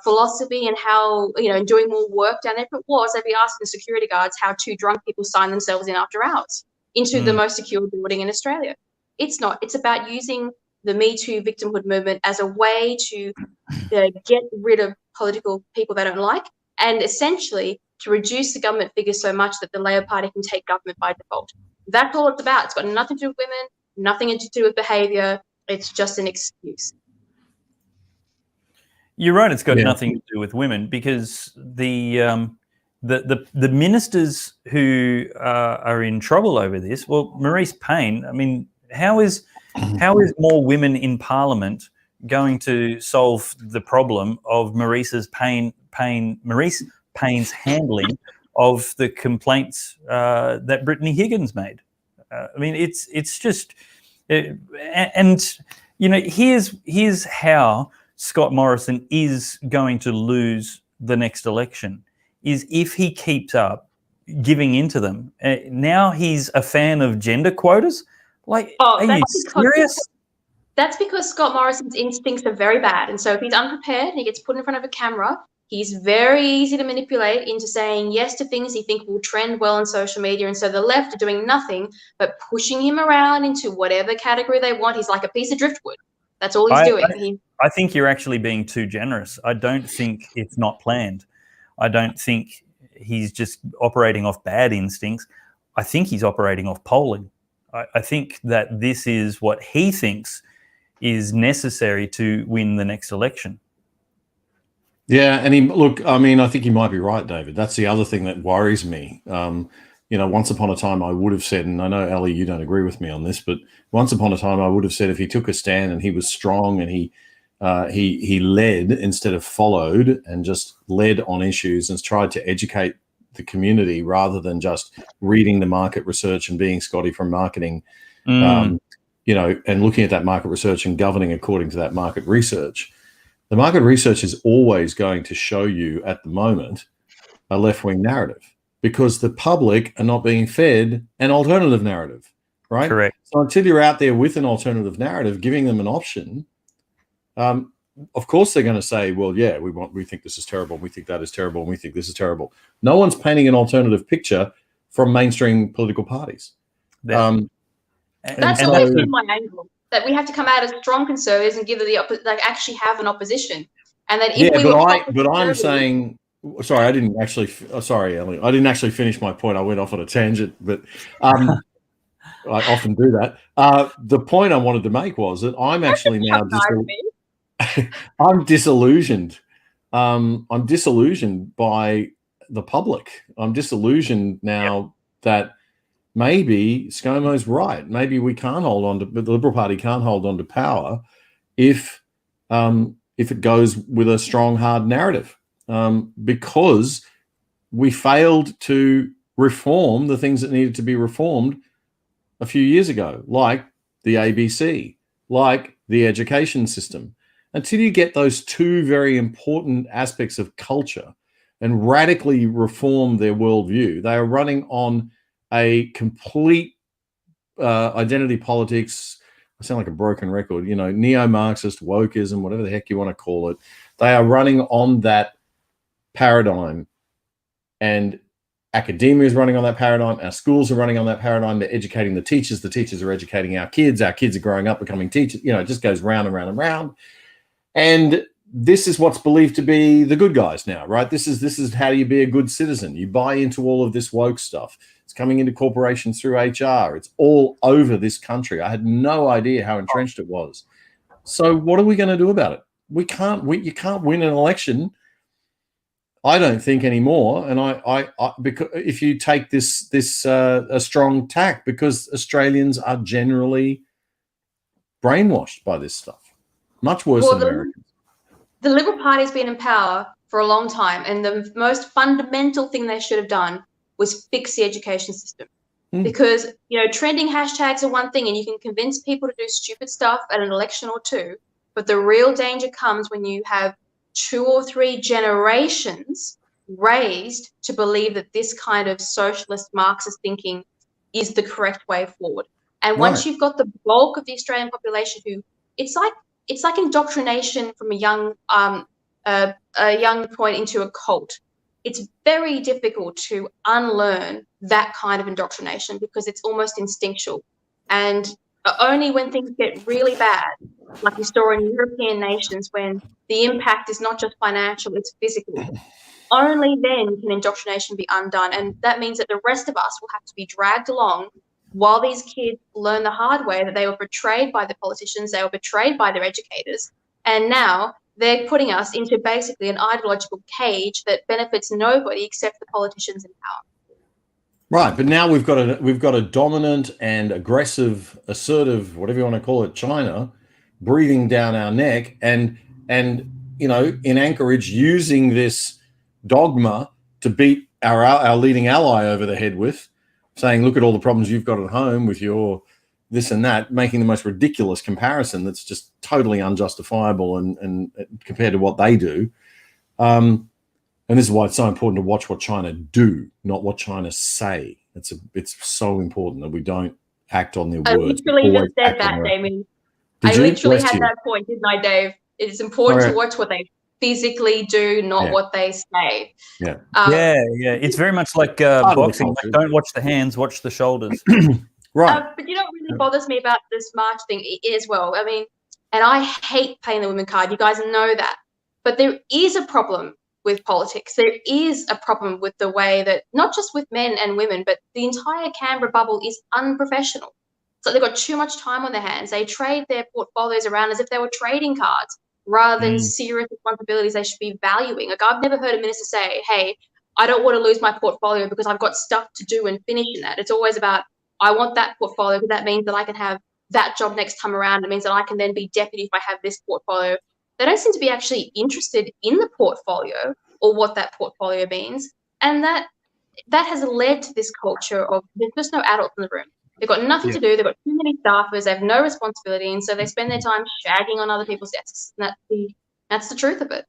philosophy and how, doing more work down there. If it was, they'd be asking the security guards how two drunk people sign themselves in after hours into the most secure building in Australia. It's not. It's about using the Me Too victimhood movement as a way to get rid of political people they don't like, and essentially to reduce the government figures so much that the Labor Party can take government by default. That's all it's about. It's got nothing to do with women, nothing to do with behaviour. It's just an excuse. You're right. It's got nothing to do with women, because the ministers who are in trouble over this, well, Marise Payne, I mean, how is more women in Parliament going to solve the problem of Marise Payne's handling of the complaints that Brittany Higgins made? I mean, it's just, and here's how Scott Morrison is going to lose the next election, is if he keeps up giving into them. Now he's a fan of gender quotas. Like, are you serious? That's because Scott Morrison's instincts are very bad. And so if he's unprepared and he gets put in front of a camera, he's very easy to manipulate into saying yes to things he thinks will trend well on social media. And so the left are doing nothing but pushing him around into whatever category they want. He's like a piece of driftwood. That's all he's doing. I think you're actually being too generous. I don't think it's not planned. I don't think he's just operating off bad instincts. I think he's operating off polling. I think that this is what he thinks is necessary to win the next election. Yeah, and I think you might be right, David. That's the other thing that worries me. Once upon a time I would have said, and I know, Ali, you don't agree with me on this, but once upon a time I would have said if he took a stand and he was strong and he led instead of followed, and just led on issues and tried to educate the community rather than just reading the market research and being Scotty from marketing, and looking at that market research and governing according to that market research. The market research is always going to show you at the moment a left-wing narrative, because the public are not being fed an alternative narrative, right? Correct. So until you're out there with an alternative narrative, giving them an option, of course they're going to say, well, yeah, we think this is terrible, we think that is terrible, and we think this is terrible. No one's painting an alternative picture from mainstream political parties. That's always been my angle, that we have to come out as strong conservatives and give actually have an opposition. And then I'm saying, sorry, I didn't actually. Sorry, Ellie, I didn't actually finish my point. I went off on a tangent, but I often do that. The point I wanted to make was that I'm actually now I'm disillusioned. I'm disillusioned by the public. I'm disillusioned now that maybe ScoMo's right. Maybe we can't hold on to, the Liberal Party can't hold on to power if it goes with a strong, hard narrative, because we failed to reform the things that needed to be reformed a few years ago, like the ABC, like the education system. Until you get those two very important aspects of culture and radically reform their worldview, they are running on a complete identity politics. I sound like a broken record, neo-Marxist wokeism, whatever the heck you want to call it. They are running on that paradigm and academia is running on that paradigm. Our schools are running on that paradigm. They're educating the teachers are educating our kids are growing up becoming teachers. It just goes round and round and round. And this is what's believed to be the good guys now, right? This is how you be a good citizen. You buy into all of this woke stuff. It's coming into corporations through HR. It's all over this country. I had no idea how entrenched it was. So what are we going to do about it? You can't win an election, I don't think, anymore. And I because if you take this a strong tack, because Australians are generally brainwashed by this stuff, much worse than Americans. The Liberal Party's been in power for a long time, and the most fundamental thing they should have done was fix the education system. Because, trending hashtags are one thing, and you can convince people to do stupid stuff at an election or two, but the real danger comes when you have 2 or 3 generations raised to believe that this kind of socialist Marxist thinking is the correct way forward. And once you've got the bulk of the Australian population who, it's like indoctrination from a young point into a cult. It's very difficult to unlearn that kind of indoctrination because it's almost instinctual. And only when things get really bad, like you saw in European nations, when the impact is not just financial, it's physical, only then can indoctrination be undone. And that means that the rest of us will have to be dragged along while these kids learn the hard way that they were betrayed by the politicians, they were betrayed by their educators, and now they're putting us into basically an ideological cage that benefits nobody except the politicians in power. Right, but now we've got a dominant and aggressive, assertive, whatever you want to call it, China, breathing down our neck, and in Anchorage using this dogma to beat our leading ally over the head with, saying, look at all the problems you've got at home with your this and that, making the most ridiculous comparison that's just totally unjustifiable and compared to what they do. And this is why it's so important to watch what China do, not what China say. It's so important that we don't act on their words. I literally just said that, Damian. I literally had that point, didn't I, Dave? It's important to watch what they physically do, not what they say. Yeah. It's very much like boxing. Like, don't watch the hands, watch the shoulders. Right. But really bothers me about this march thing as well. I mean, and I hate playing the women card. You guys know that. But there is a problem with politics. There is a problem with the way that, not just with men and women, but the entire Canberra bubble is unprofessional. So they've got too much time on their hands. They trade their portfolios around as if they were trading cards rather than serious responsibilities they should be valuing. Like, I've never heard a minister say, hey, I don't want to lose my portfolio because I've got stuff to do and finish in that. It's always about, I want that portfolio because that means that I can have that job next time around. It means that I can then be deputy if I have this portfolio. They don't seem to be actually interested in the portfolio or what that portfolio means. And that has led to this culture of there's just no adults in the room. They've got nothing to do. They've got too many staffers. They have no responsibility. And so they spend their time shagging on other people's desks. And that's the truth of it.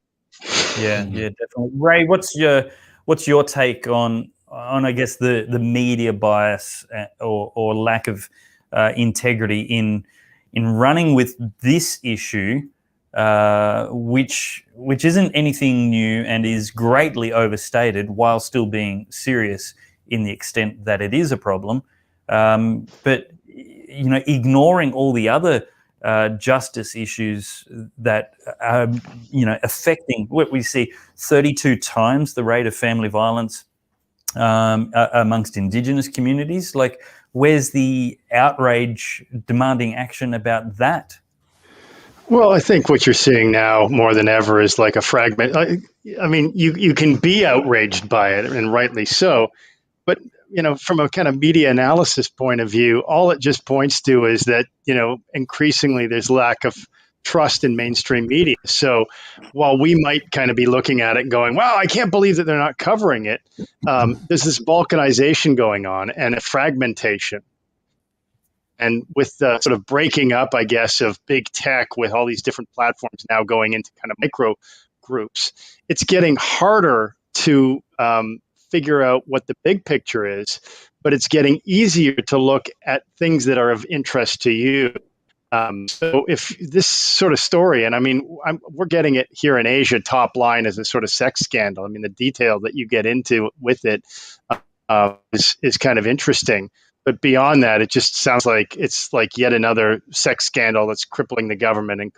Yeah, definitely. Ray, what's your take on I guess the media bias or lack of integrity in running with this issue, which isn't anything new and is greatly overstated while still being serious in the extent that it is a problem, but ignoring all the other justice issues that are affecting what we see 32 times the rate of family violence amongst Indigenous communities. Like, where's the outrage demanding action about that? Well, I think what you're seeing now more than ever is like a fragment. I mean, you can be outraged by it, and rightly so, but from a kind of media analysis point of view, all it just points to is that increasingly there's lack of trust in mainstream media. So while we might kind of be looking at it and going, wow, I can't believe that they're not covering it, there's this balkanization going on and a fragmentation. And with the sort of breaking up, I guess, of big tech with all these different platforms now going into kind of micro groups, it's getting harder to figure out what the big picture is, but it's getting easier to look at things that are of interest to you. So if this sort of story, and I mean, we're getting it here in Asia top line as a sort of sex scandal. I mean, the detail that you get into with it is kind of interesting. But beyond that, it just sounds like it's like yet another sex scandal that's crippling the government. And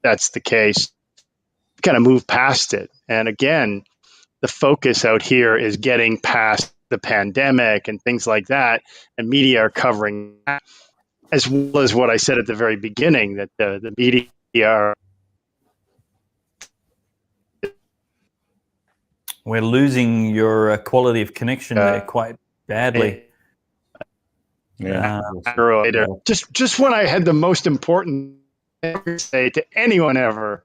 that's the case, kind of move past it. And again, the focus out here is getting past the pandemic and things like that. And media are covering that, as well as what I said at the very beginning, that the media are. We're losing your quality of connection there quite badly. Yeah. Just when I had the most important thing to say to anyone ever.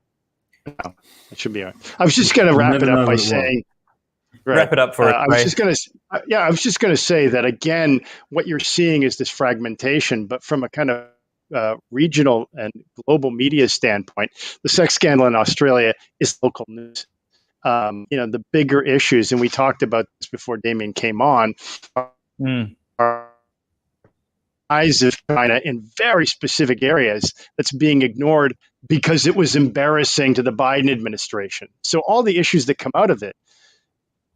No, it should be. I was just going to wrap it up by saying. Right. Wrap it up for us. I was just going to say that again. What you're seeing is this fragmentation, but from a kind of regional and global media standpoint, the sex scandal in Australia is local news. The bigger issues, and we talked about this before Damian came on, are rise of China in very specific areas that's being ignored because it was embarrassing to the Biden administration. So all the issues that come out of it,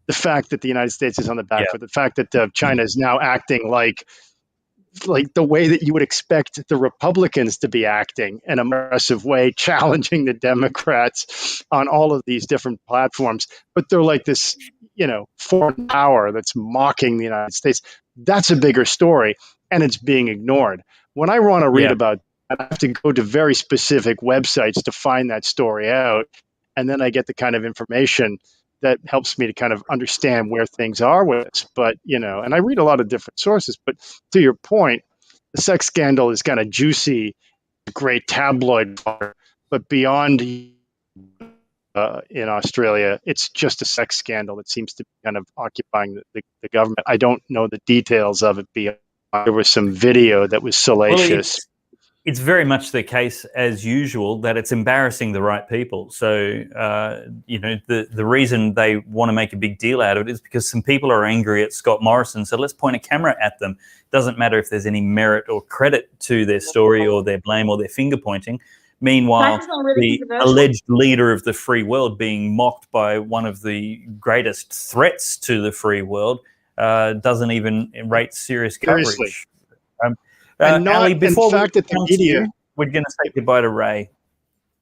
the fact that the United States is on the back foot, the fact that China is now acting like the way that you would expect the Republicans to be acting in a aggressive way, challenging the Democrats on all of these different platforms. But they're like this, foreign power that's mocking the United States. That's a bigger story, and it's being ignored. When I want to read about that, I have to go to very specific websites to find that story out, and then I get the kind of information that helps me to kind of understand where things are with this. But, and I read a lot of different sources, but to your point, the sex scandal is kind of juicy, great tabloid, but beyond in Australia, it's just a sex scandal that seems to be kind of occupying the government. I don't know the details of it beyond. There was some video that was salacious. Well, it's very much the case, as usual, that it's embarrassing the right people. So, the reason they want to make a big deal out of it is because some people are angry at Scott Morrison. So let's point a camera at them. Doesn't matter if there's any merit or credit to their story or their blame or their finger pointing. Meanwhile, the alleged leader of the free world being mocked by one of the greatest threats to the free world doesn't even rate serious coverage. And not, Ali, before in fact, that the media. We're going to say goodbye to Ray.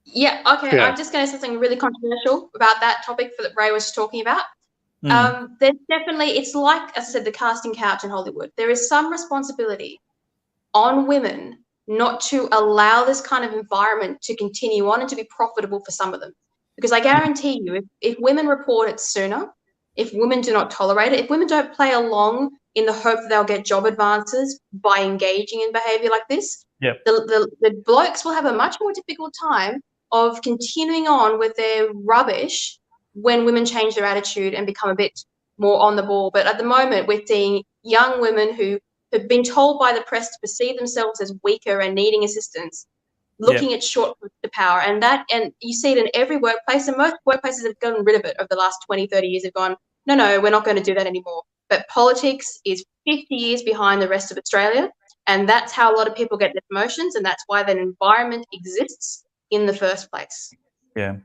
Yeah, okay. I'm just going to say something really controversial about that topic that Ray was talking about. There's definitely, it's like, as I said, the casting couch in Hollywood. There is some responsibility on women not to allow this kind of environment to continue on and to be profitable for some of them. Because I guarantee you, if women report it sooner, if women do not tolerate it, if women don't play along in the hope that they'll get job advances by engaging in behavior like this, the blokes will have a much more difficult time of continuing on with their rubbish when women change their attitude and become a bit more on the ball. But at the moment, we're seeing young women who have been told by the press to perceive themselves as weaker and needing assistance, looking at shortcuts to power. And you see it in every workplace, and most workplaces have gotten rid of it over the last 20, 30 years. Have gone, no, we're not going to do that anymore. But politics is 50 years behind the rest of Australia, and that's how a lot of people get their promotions, and that's why that environment exists in the first place. Yeah.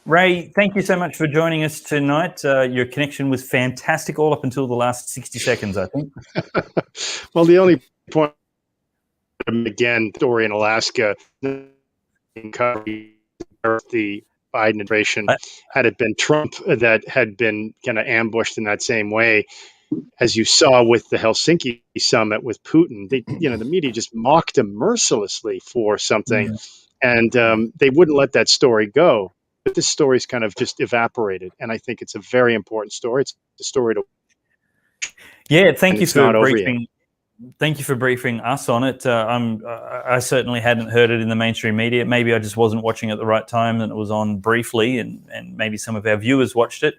Ray, thank you so much for joining us tonight. Your connection was fantastic all up until the last 60 seconds, I think. Well, the only point, again, story in Alaska, the Biden administration, had it been Trump that had been kind of ambushed in that same way, as you saw with the Helsinki summit with Putin, the media just mocked him mercilessly for something, and they wouldn't let that story go. But this story's kind of just evaporated, and I think it's a very important story. It's a story to. Yeah, thank you for briefing. Thank you for briefing us on it. I certainly hadn't heard it in the mainstream media. Maybe I just wasn't watching at the right time, and it was on briefly, and maybe some of our viewers watched it.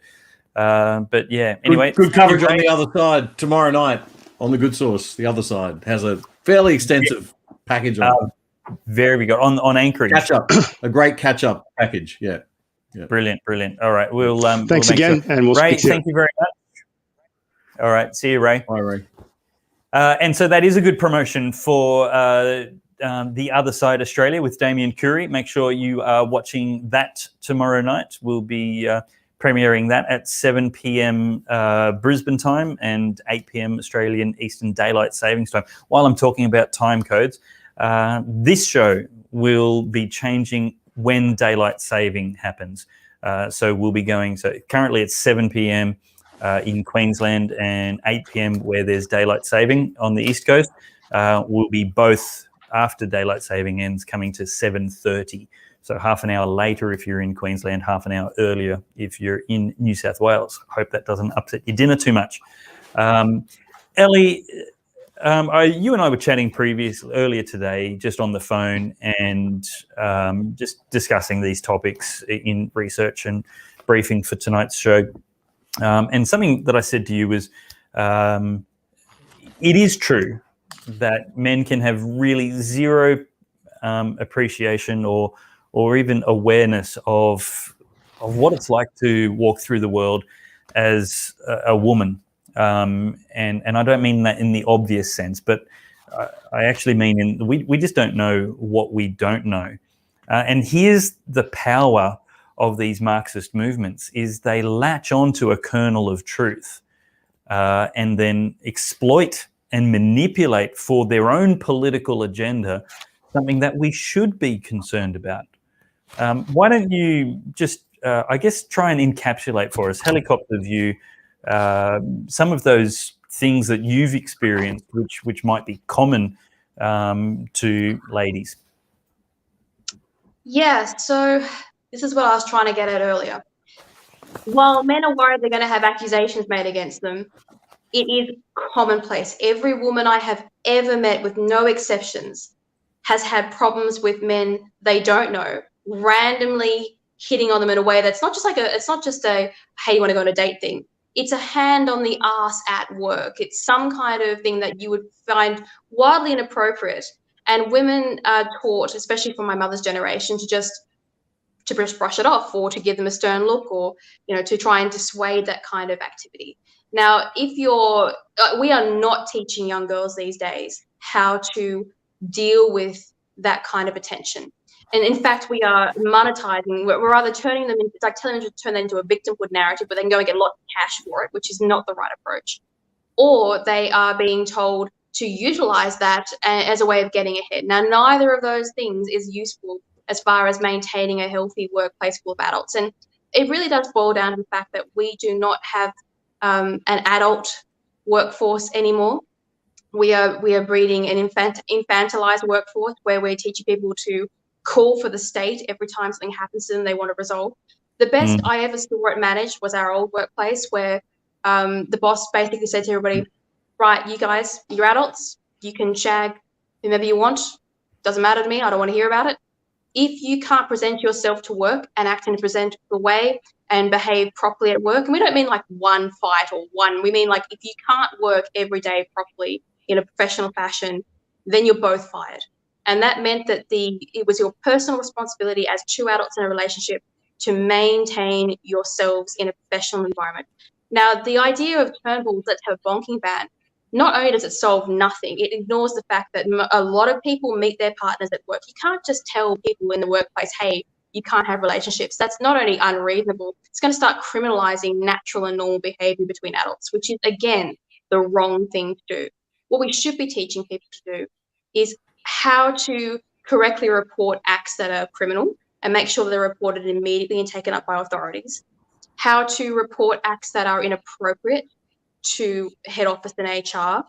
But yeah, anyway. Good coverage on the other side tomorrow night on the Good Source. The other side has a fairly extensive package on it. Very good. On anchoring. Catch up. A great catch-up package, yeah. Brilliant. All right. We'll thanks again, and we'll Ray, speak soon. thank you very much. All right. See you, Ray. Bye, Ray. And so that is a good promotion for The Other Side Australia with Damian Coory. Make sure you are watching that tomorrow night. We'll be premiering that at 7 p.m. Brisbane time and 8 p.m. Australian Eastern Daylight Savings Time. While I'm talking about time codes, this show will be changing when daylight saving happens. So we'll be going, so currently it's 7 p.m. In Queensland and 8 p.m. where there's daylight saving on the East Coast. Will be both after daylight saving ends coming to 7:30. So half an hour later if you're in Queensland, half an hour earlier if you're in New South Wales. Hope that doesn't upset your dinner too much. Ellie, you and I were chatting earlier today just on the phone and just discussing these topics in research and briefing for tonight's show. And something that I said to you was, it is true that men can have really zero appreciation or even awareness of what it's like to walk through the world as a woman. And I don't mean that in the obvious sense, but I actually mean we just don't know what we don't know. And here's the power of these Marxist movements is they latch onto a kernel of truth and then exploit and manipulate for their own political agenda something that we should be concerned about. Why don't you just, I guess, try and encapsulate for us, helicopter view, some of those things that you've experienced which might be common to ladies? Yeah, so this is what I was trying to get at earlier. While men are worried they're going to have accusations made against them, it is commonplace. Every woman I have ever met, with no exceptions, has had problems with men they don't know, randomly hitting on them in a way that's not just it's not just a, hey, you want to go on a date thing. It's a hand on the ass at work. It's some kind of thing that you would find wildly inappropriate. And women are taught, especially from my mother's generation, to just brush it off, or to give them a stern look, or to try and dissuade that kind of activity. Now, we are not teaching young girls these days how to deal with that kind of attention. And in fact, we are monetizing. We're either turning them into, it's like telling them to turn that into a victimhood narrative, but they can go and get lots of cash for it, which is not the right approach. Or they are being told to utilize that as a way of getting ahead. Now, neither of those things is useful as far as maintaining a healthy workplace full of adults. And it really does boil down to the fact that we do not have an adult workforce anymore. We are breeding an infantilized workforce where we're teaching people to call for the state every time something happens to them they want to resolve. The best I ever saw it managed was our old workplace, where the boss basically said to everybody, right, you guys, you're adults, you can shag whomever you want, doesn't matter to me, I don't want to hear about it. If you can't present yourself to work and act in a presentable way and behave properly at work, and we don't mean like one fight or one, we mean like if you can't work every day properly in a professional fashion, then you're both fired. And that meant that it was your personal responsibility as two adults in a relationship to maintain yourselves in a professional environment. Now, the idea of Turnbull's let's have a bonking ban, not only does it solve nothing, it ignores the fact that a lot of people meet their partners at work. You can't just tell people in the workplace, hey, you can't have relationships. That's not only unreasonable, it's going to start criminalizing natural and normal behavior between adults, which is, again, the wrong thing to do. What we should be teaching people to do is how to correctly report acts that are criminal and make sure that they're reported immediately and taken up by authorities, how to report acts that are inappropriate to head office and HR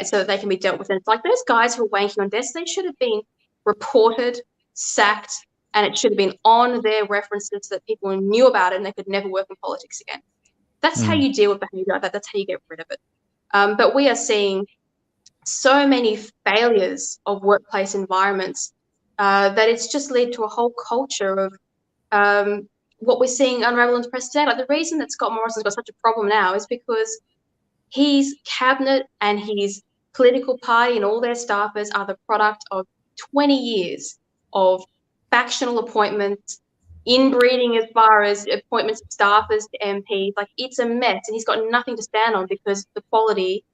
so that they can be dealt with. And it's like those guys who are wanking on desks, they should have been reported, sacked, and it should have been on their references so that people knew about it and they could never work in politics again. That's how you deal with behavior like that. That's how you get rid of it. But we are seeing so many failures of workplace environments that it's just led to a whole culture of what we're seeing unravel in the press today. Like the reason that Scott Morrison's got such a problem now is because his cabinet and his political party and all their staffers are the product of 20 years of factional appointments, inbreeding as far as appointments of staffers to MPs. Like it's a mess, and he's got nothing to stand on because the quality,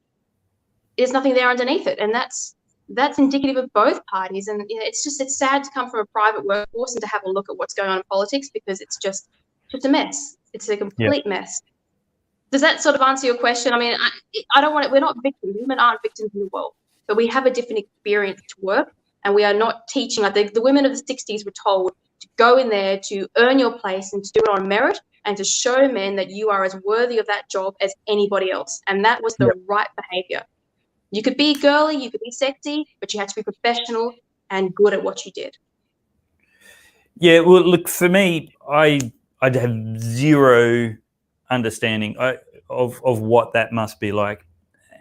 there's nothing there underneath it. And that's that's indicative of both parties. And it's sad to come from a private workforce and to have a look at what's going on in politics, because it's just a mess. It's a complete mess. Does that sort of answer your question? I mean, I don't want it. We're not victims. Women aren't victims in the world, but we have a different experience to work, and we are not teaching. Like the women of the 60s were told to go in there to earn your place and to do it on merit and to show men that you are as worthy of that job as anybody else. And that was the right behavior. You could be girly, you could be sexy, but you had to be professional and good at what you did. Yeah, well, look, for me, I'd have zero understanding of what that must be like.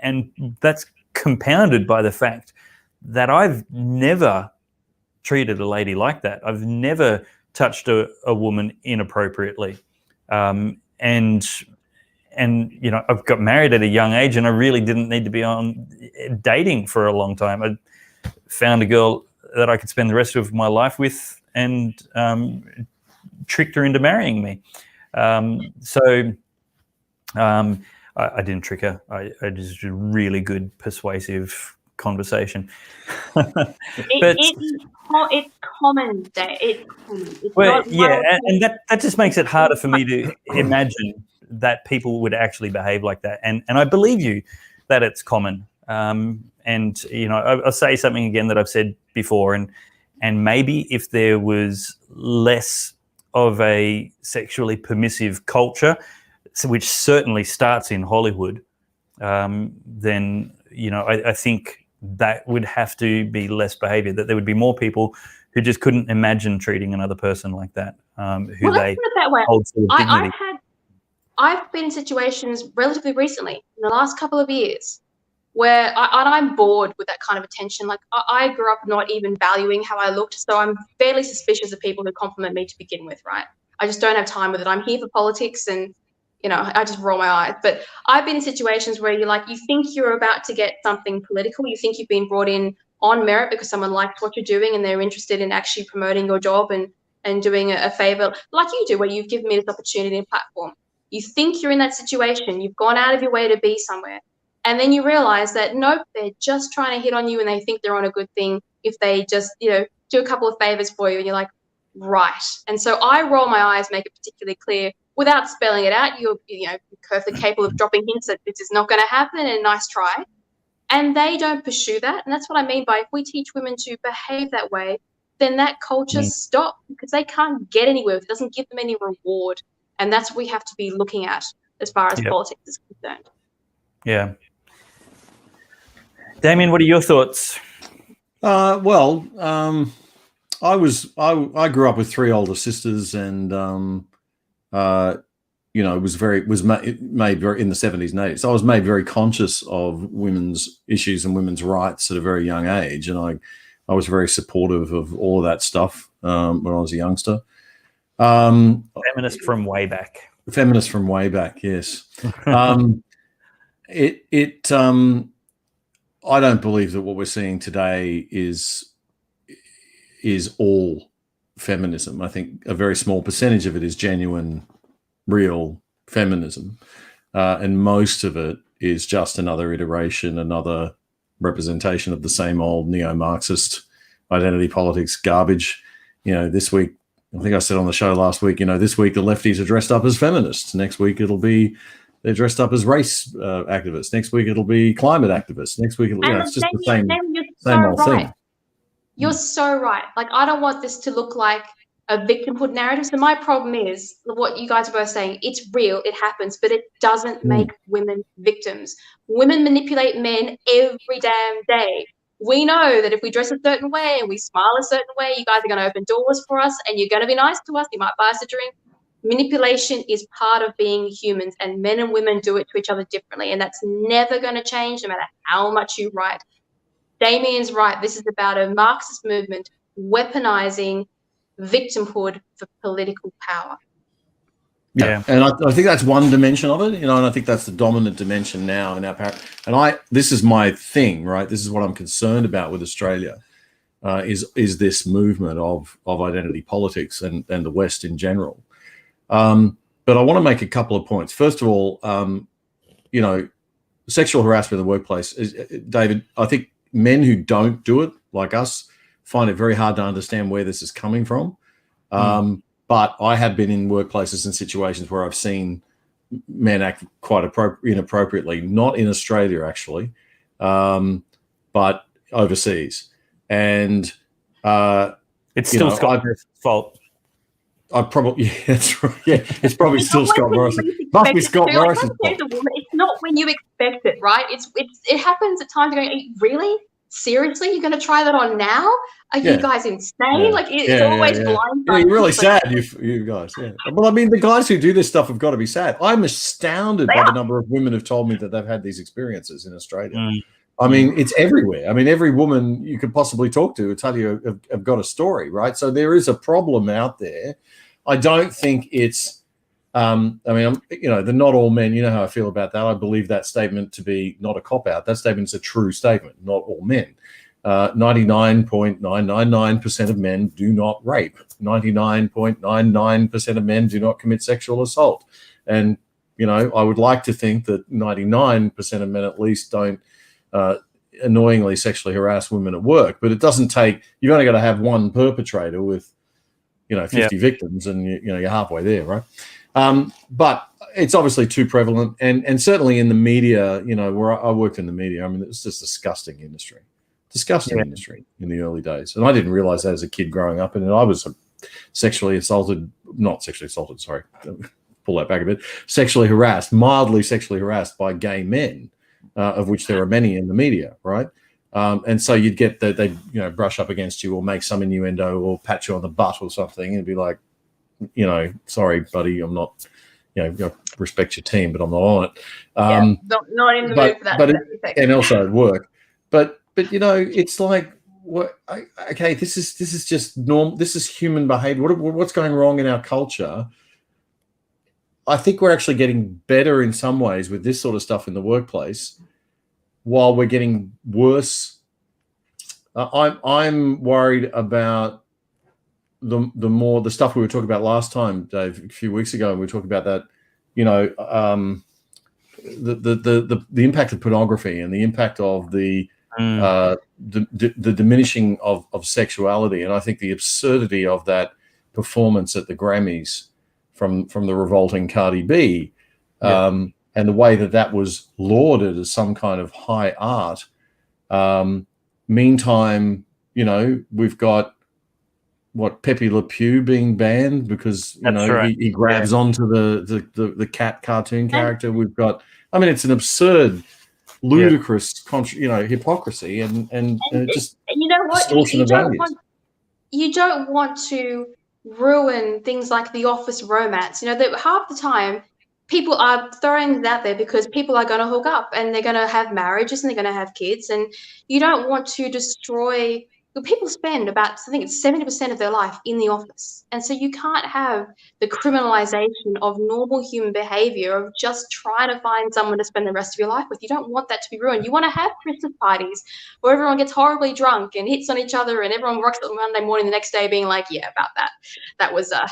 And that's compounded by the fact that I've never treated a lady like that. I've never touched a woman inappropriately. And you know, I've got married at a young age, and I really didn't need to be on dating for a long time. I found a girl that I could spend the rest of my life with, and tricked her into marrying me. I didn't trick her. I just did really good persuasive conversation. It's common, Dave. It's common. And that just makes it harder for me to imagine that people would actually behave like that. And I believe you that it's common. And you know, I'll say something again that I've said before, and maybe if there was less of a sexually permissive culture, which certainly starts in Hollywood, then you know, I think that would have to be less behaviour. That there would be more people who just couldn't imagine treating another person like that. Let's put it that way. Hold sort of dignity. I've been in situations relatively recently, in the last couple of years, where I'm bored with that kind of attention. Like I grew up not even valuing how I looked, so I'm fairly suspicious of people who compliment me to begin with, right? I just don't have time with it. I'm here for politics, and you know, I just roll my eyes. But I've been in situations where you think you're about to get something political. You think you've been brought in on merit because someone likes what you're doing and they're interested in actually promoting your job and doing a favor like you do, where you've given me this opportunity and platform. You think you're in that situation. You've gone out of your way to be somewhere. And then you realize that, nope, they're just trying to hit on you, and they think they're on a good thing if they just, you know, do a couple of favors for you. And you're like, right. And so I roll my eyes, make it particularly clear without spelling it out. You're perfectly capable of dropping hints that this is not going to happen, and nice try. And they don't pursue that. And that's what I mean by, if we teach women to behave that way, then that culture stops, because they can't get anywhere. It doesn't give them any reward. And that's what we have to be looking at as far as politics is concerned. Yeah. Damien, what are your thoughts? I grew up with three older sisters, and you know, was made very in the 70s and 80s. So I was made very conscious of women's issues and women's rights at a very young age, and I was very supportive of all of that stuff when I was a youngster. Feminist from way back. Feminist from way back, yes. I don't believe that what we're seeing today is all feminism. I think a very small percentage of it is genuine, real feminism, and most of it is just another iteration, another representation of the same old neo-Marxist identity politics garbage. You know, this week, I think I said on the show last week, you know, this week the lefties are dressed up as feminists. Next week they're dressed up as race activists. Next week it'll be climate activists. Next week, it's just the same old thing. You're so right. Like, I don't want this to look like a victimhood narrative. So my problem is what you guys are both saying. It's real, it happens, but it doesn't make women victims. Women manipulate men every damn day. We know that if we dress a certain way and we smile a certain way, you guys are going to open doors for us, and you're going to be nice to us. You might buy us a drink. Manipulation is part of being humans, and men and women do it to each other differently, and that's never going to change no matter how much you write. Damian's right. This is about a Marxist movement weaponizing victimhood for political power. Yeah, and I think that's one dimension of it, you know, and I think that's the dominant dimension now in our power. And this is my thing, right? This is what I'm concerned about with Australia, is this movement of identity politics and the West in general. But I want to make a couple of points. First of all, you know, sexual harassment in the workplace is, David, I think men who don't do it, like us, find it very hard to understand where this is coming from. But I have been in workplaces and situations where I've seen men act quite inappropriately, not in Australia actually, but overseas. And it's still Scott Morrison's fault. I probably that's right. Yeah, it's probably still Scott Morrison. Must be Scott Morrison's fault. It's not when you expect it, right? It happens at times. You're going, really? Seriously? You're going to try that on now? Are you guys insane? Like it's always blind. Yeah, you're really sad, you guys. Yeah. Well, I mean, the guys who do this stuff have got to be sad. I'm astounded by the number of women who've told me that they've had these experiences in Australia. I mean, it's everywhere. I mean, every woman you could possibly talk to will tell you have got a story, right? So there is a problem out there. I don't think it's, they're not all men. You know how I feel about that. I believe that statement to be not a cop-out. That statement is a true statement, not all men. 99.999% of men do not rape. 99.99% of men do not commit sexual assault. And, I would like to think that 99% of men at least don't annoyingly sexually harass women at work. But it doesn't take, you've only got to have one perpetrator with, 50 victims and, you're halfway there, right? But it's obviously too prevalent. And certainly in the media, where I worked in the media, I mean, it's just disgusting industry. Industry in the early days. And I didn't realize that as a kid growing up. And I was not sexually assaulted, sorry, pull that back a bit, mildly sexually harassed by gay men, of which there are many in the media, right? And so you'd get that they, brush up against you or make some innuendo or pat you on the butt or something and be like, sorry, buddy, I'm not, respect your team, but I'm not on it. Not in the mood for that. And also at work. But it's like, what? Okay, this is just normal. This is human behavior. What's going wrong in our culture? I think we're actually getting better in some ways with this sort of stuff in the workplace, while we're getting worse. I'm worried about the stuff we were talking about last time, Dave, a few weeks ago. We were talking about that, the impact of pornography and the impact of the diminishing of sexuality, and I think the absurdity of that performance at the Grammys from the revolting Cardi B, and the way that was lauded as some kind of high art. Meantime, we've got Pepe Le Pew being banned because he grabs onto the cat cartoon character. We've got, I mean, it's an absurd, ludicrous, hypocrisy and just you know what you don't want to ruin things like the office romance. That half the time people are throwing it out there because people are going to hook up and they're going to have marriages and they're going to have kids, and you don't want to destroy. People spend about, I think it's 70% of their life in the office. And so you can't have the criminalization of normal human behavior of just trying to find someone to spend the rest of your life with. You don't want that to be ruined. You want to have Christmas parties where everyone gets horribly drunk and hits on each other and everyone rocks up Monday morning the next day being like, yeah, about that. That was not,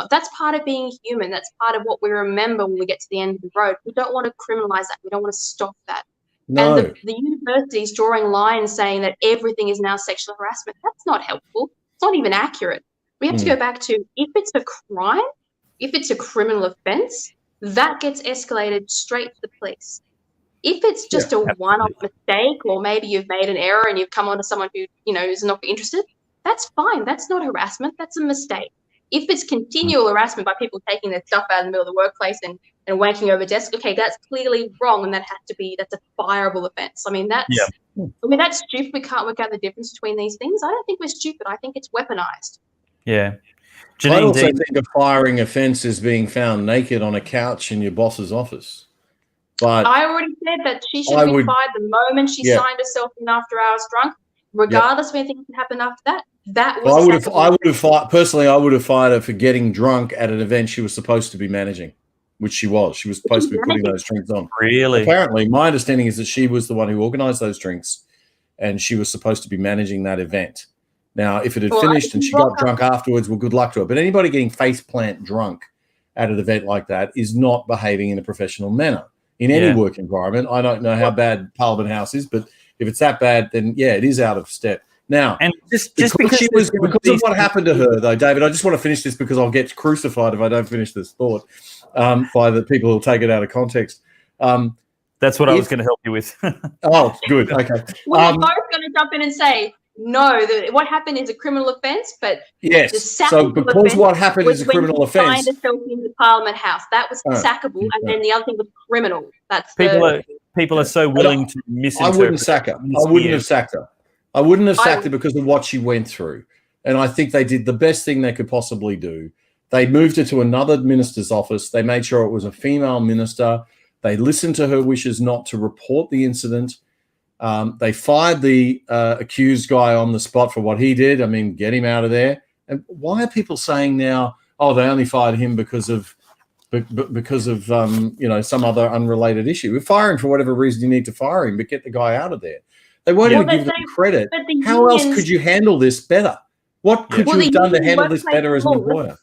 that's part of being human. That's part of what we remember when we get to the end of the road. We don't want to criminalize that. We don't want to stop that. No. And the universities drawing lines saying that everything is now sexual harassment, that's not helpful. It's not even accurate. We have to go back to, if it's a crime, if it's a criminal offence, that gets escalated straight to the police. If it's just a one-off mistake, or maybe you've made an error and you've come on to someone who, is not interested, that's fine. That's not harassment. That's a mistake. If it's continual harassment by people taking their stuff out in the middle of the workplace and wanking over desks, okay, that's clearly wrong, and that's a fireable offence. I mean, that's stupid. We can't work out the difference between these things. I don't think we're stupid. I think it's weaponized. Yeah. I also think a firing offence is being found naked on a couch in your boss's office. But I already said that she should have been fired the moment she signed herself in after hours drunk, regardless of anything that happened after that. That was I would have fired her for getting drunk at an event she was supposed to be managing, which she was. She was supposed to be putting those drinks on. Really? Apparently, my understanding is that she was the one who organised those drinks, and she was supposed to be managing that event. Now, if it had finished and she got drunk afterwards, well, good luck to her. But anybody getting faceplant drunk at an event like that is not behaving in a professional manner in any work environment. I don't know how bad Parliament House is, but if it's that bad, then yeah, it is out of step. Now, and just because of what happened to her, though, David, I just want to finish this because I'll get crucified if I don't finish this thought by the people who'll take it out of context. That's what I was going to help you with. Oh, good. Okay. We're both going to jump in and say, no, what happened is a criminal offence, but yes. the So because what happened is a criminal offence. Signed herself in the Parliament House. That was sackable, and then the other thing was criminal. That's people are so willing to misinterpret. I wouldn't sack her. I wouldn't have sacked her. I wouldn't have sacked her because of what she went through. And I think they did the best thing they could possibly do. They moved her to another minister's office. They made sure it was a female minister. They listened to her wishes not to report the incident. They fired the accused guy on the spot for what he did. I mean, get him out of there. And why are people saying now, oh, they only fired him because of some other unrelated issue? We're firing for whatever reason you need to fire him, but get the guy out of there. They won't even give them credit. How else could you handle this better? What could you have done to handle this better as an employer?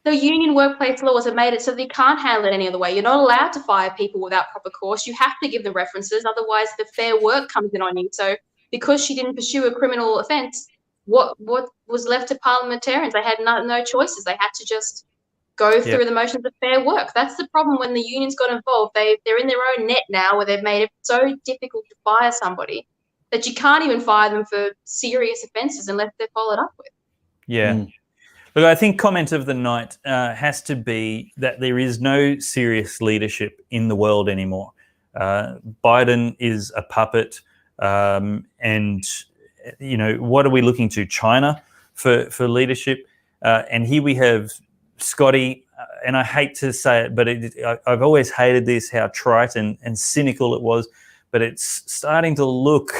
The union workplace laws have made it so that you can't handle it any other way. You're not allowed to fire people without proper cause. You have to give them references, otherwise the fair work comes in on you. So because she didn't pursue a criminal offence, what was left to parliamentarians? They had no choices. They had to just go through the motions of fair work. That's the problem when the unions got involved. They're in their own net now where they've made it so difficult to fire somebody that you can't even fire them for serious offences unless they're followed up with. Yeah. Look, I think comment of the night has to be that there is no serious leadership in the world anymore. Biden is a puppet, and what are we looking to? China for leadership, and here we have Scotty. And I hate to say it, but I've always hated this, how trite and cynical it was. But it's starting to look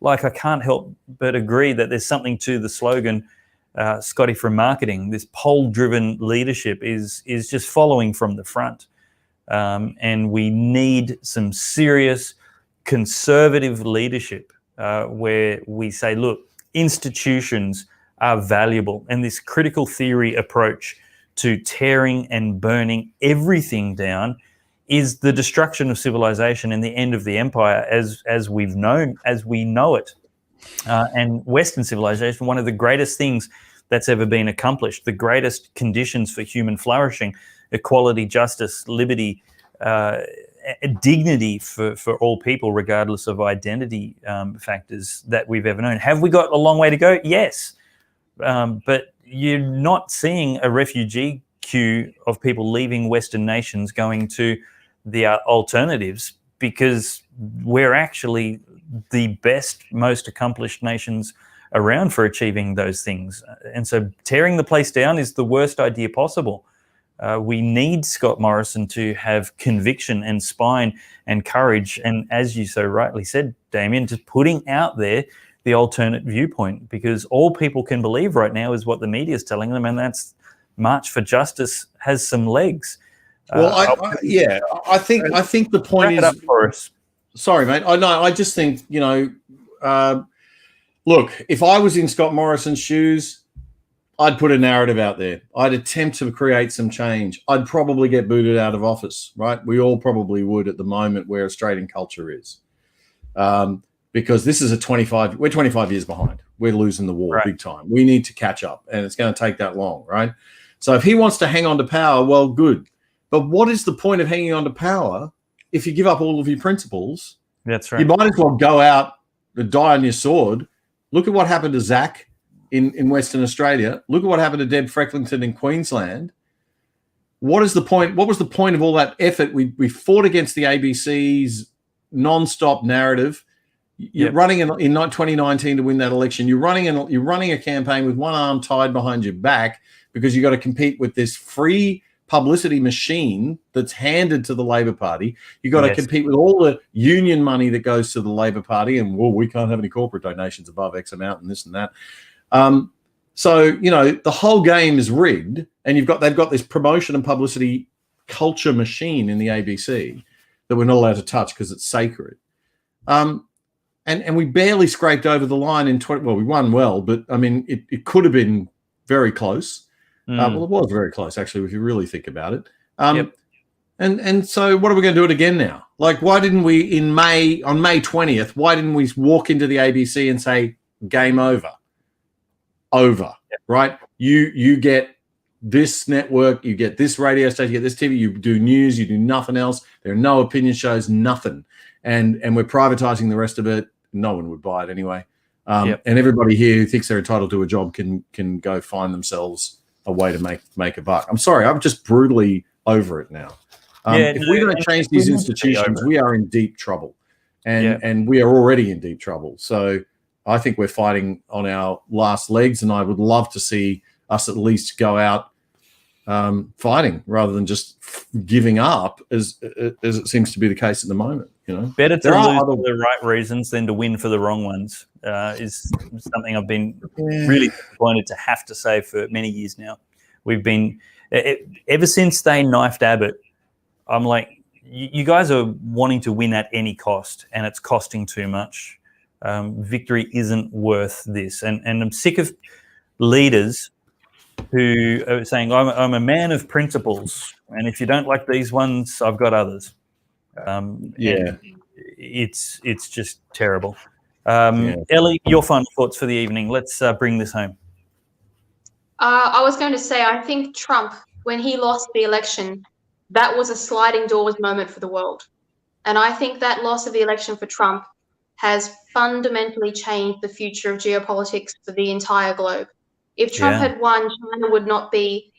like I can't help but agree that there's something to the slogan. Scotty from marketing, this poll-driven leadership is just following from the front. And we need some serious conservative leadership where we say, look, institutions are valuable. And this critical theory approach to tearing and burning everything down is the destruction of civilization and the end of the empire as we know it. And Western civilization, one of the greatest things that's ever been accomplished, the greatest conditions for human flourishing, equality, justice, liberty, dignity for all people, regardless of identity factors that we've ever known. Have we got a long way to go? Yes. But you're not seeing a refugee queue of people leaving Western nations going to the alternatives, because we're actually the best, most accomplished nations around for achieving those things. And so tearing the place down is the worst idea possible. We need Scott Morrison to have conviction and spine and courage. And as you so rightly said, Damian, just putting out there the alternate viewpoint, because all people can believe right now is what the media is telling them, and that's March for Justice has some legs. Well, I think the point is. Up for us. Sorry, mate. I just think look, if I was in Scott Morrison's shoes, I'd put a narrative out there. I'd attempt to create some change. I'd probably get booted out of office, right? We all probably would at the moment where Australian culture is. Because this is we're 25 years behind. We're losing the war big time. We need to catch up, and it's going to take that long, right? So if he wants to hang on to power, well, good. But what is the point of hanging on to power if you give up all of your principles? That's right. You might as well go out and die on your sword. Look at what happened to Zach in Western Australia. Look at what happened to Deb Frecklington in Queensland. What is the point? What was the point of all that effort? We fought against the ABC's non-stop narrative. You're running in 2019 to win that election. You're running a campaign with one arm tied behind your back because you've got to compete with this free publicity machine that's handed to the Labor Party. You've got to compete with all the union money that goes to the Labor Party, and we can't have any corporate donations above X amount and this and that. So the whole game is rigged, and they've got this promotion and publicity culture machine in the ABC that we're not allowed to touch because it's sacred. And we barely scraped over the line in we won well, but I mean it could have been very close. Well, it was very close, actually, if you really think about it. And so what are we going to do it again now? Like, why didn't we on May 20th, why didn't we walk into the ABC and say, game over? Right? You get this network, you get this radio station, you get this TV, you do news, you do nothing else. There are no opinion shows, nothing. And we're privatizing the rest of it. No one would buy it anyway. And everybody here who thinks they're entitled to a job can go find themselves a way to make a buck. I'm sorry, I'm just brutally over it now. If we don't change these institutions, we are in deep trouble. And we are already in deep trouble. So I think we're fighting on our last legs, and I would love to see us at least go out fighting rather than just giving up, as it seems to be the case at the moment. Better to lose for the right reasons than to win for the wrong ones is something I've been really disappointed to have to say for many years now. We've been ever since they knifed Abbott. I'm like, you guys are wanting to win at any cost, and it's costing too much. Victory isn't worth this, and I'm sick of leaders who are saying, I'm a man of principles, and if you don't like these ones, I've got others. It's just terrible. Ellie, your final thoughts for the evening. Let's bring this home. I was going to say, I think Trump, when he lost the election, that was a sliding doors moment for the world. And I think that loss of the election for Trump has fundamentally changed the future of geopolitics for the entire globe. If Trump had won, China would not be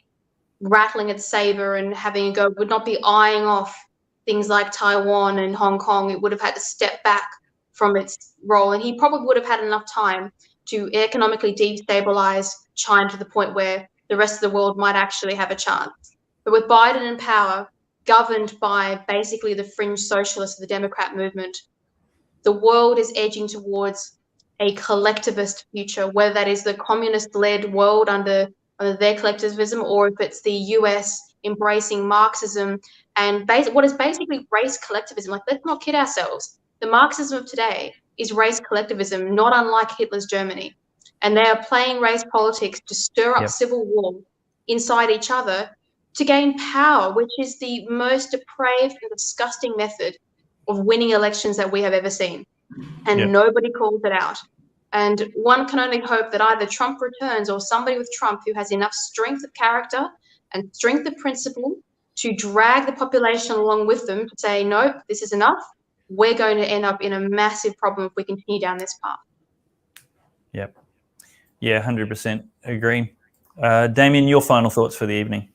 rattling its saber and having a go, would not be eyeing off things like Taiwan and Hong Kong. It would have had to step back from its role. And he probably would have had enough time to economically destabilize China to the point where the rest of the world might actually have a chance. But with Biden in power, governed by basically the fringe socialists of the Democrat movement, the world is edging towards a collectivist future, whether that is the communist-led world under their collectivism, or if it's the US embracing Marxism and what is basically race collectivism. Like, let's not kid ourselves. The Marxism of today is race collectivism, not unlike Hitler's Germany. And they are playing race politics to stir up civil war inside each other to gain power, which is the most depraved and disgusting method of winning elections that we have ever seen. And nobody calls it out. And one can only hope that either Trump returns or somebody with Trump who has enough strength of character and strength of principle to drag the population along with them to say, nope, this is enough. We're going to end up in a massive problem if we continue down this path. Yep. Yeah, 100% agree. Damian, your final thoughts for the evening.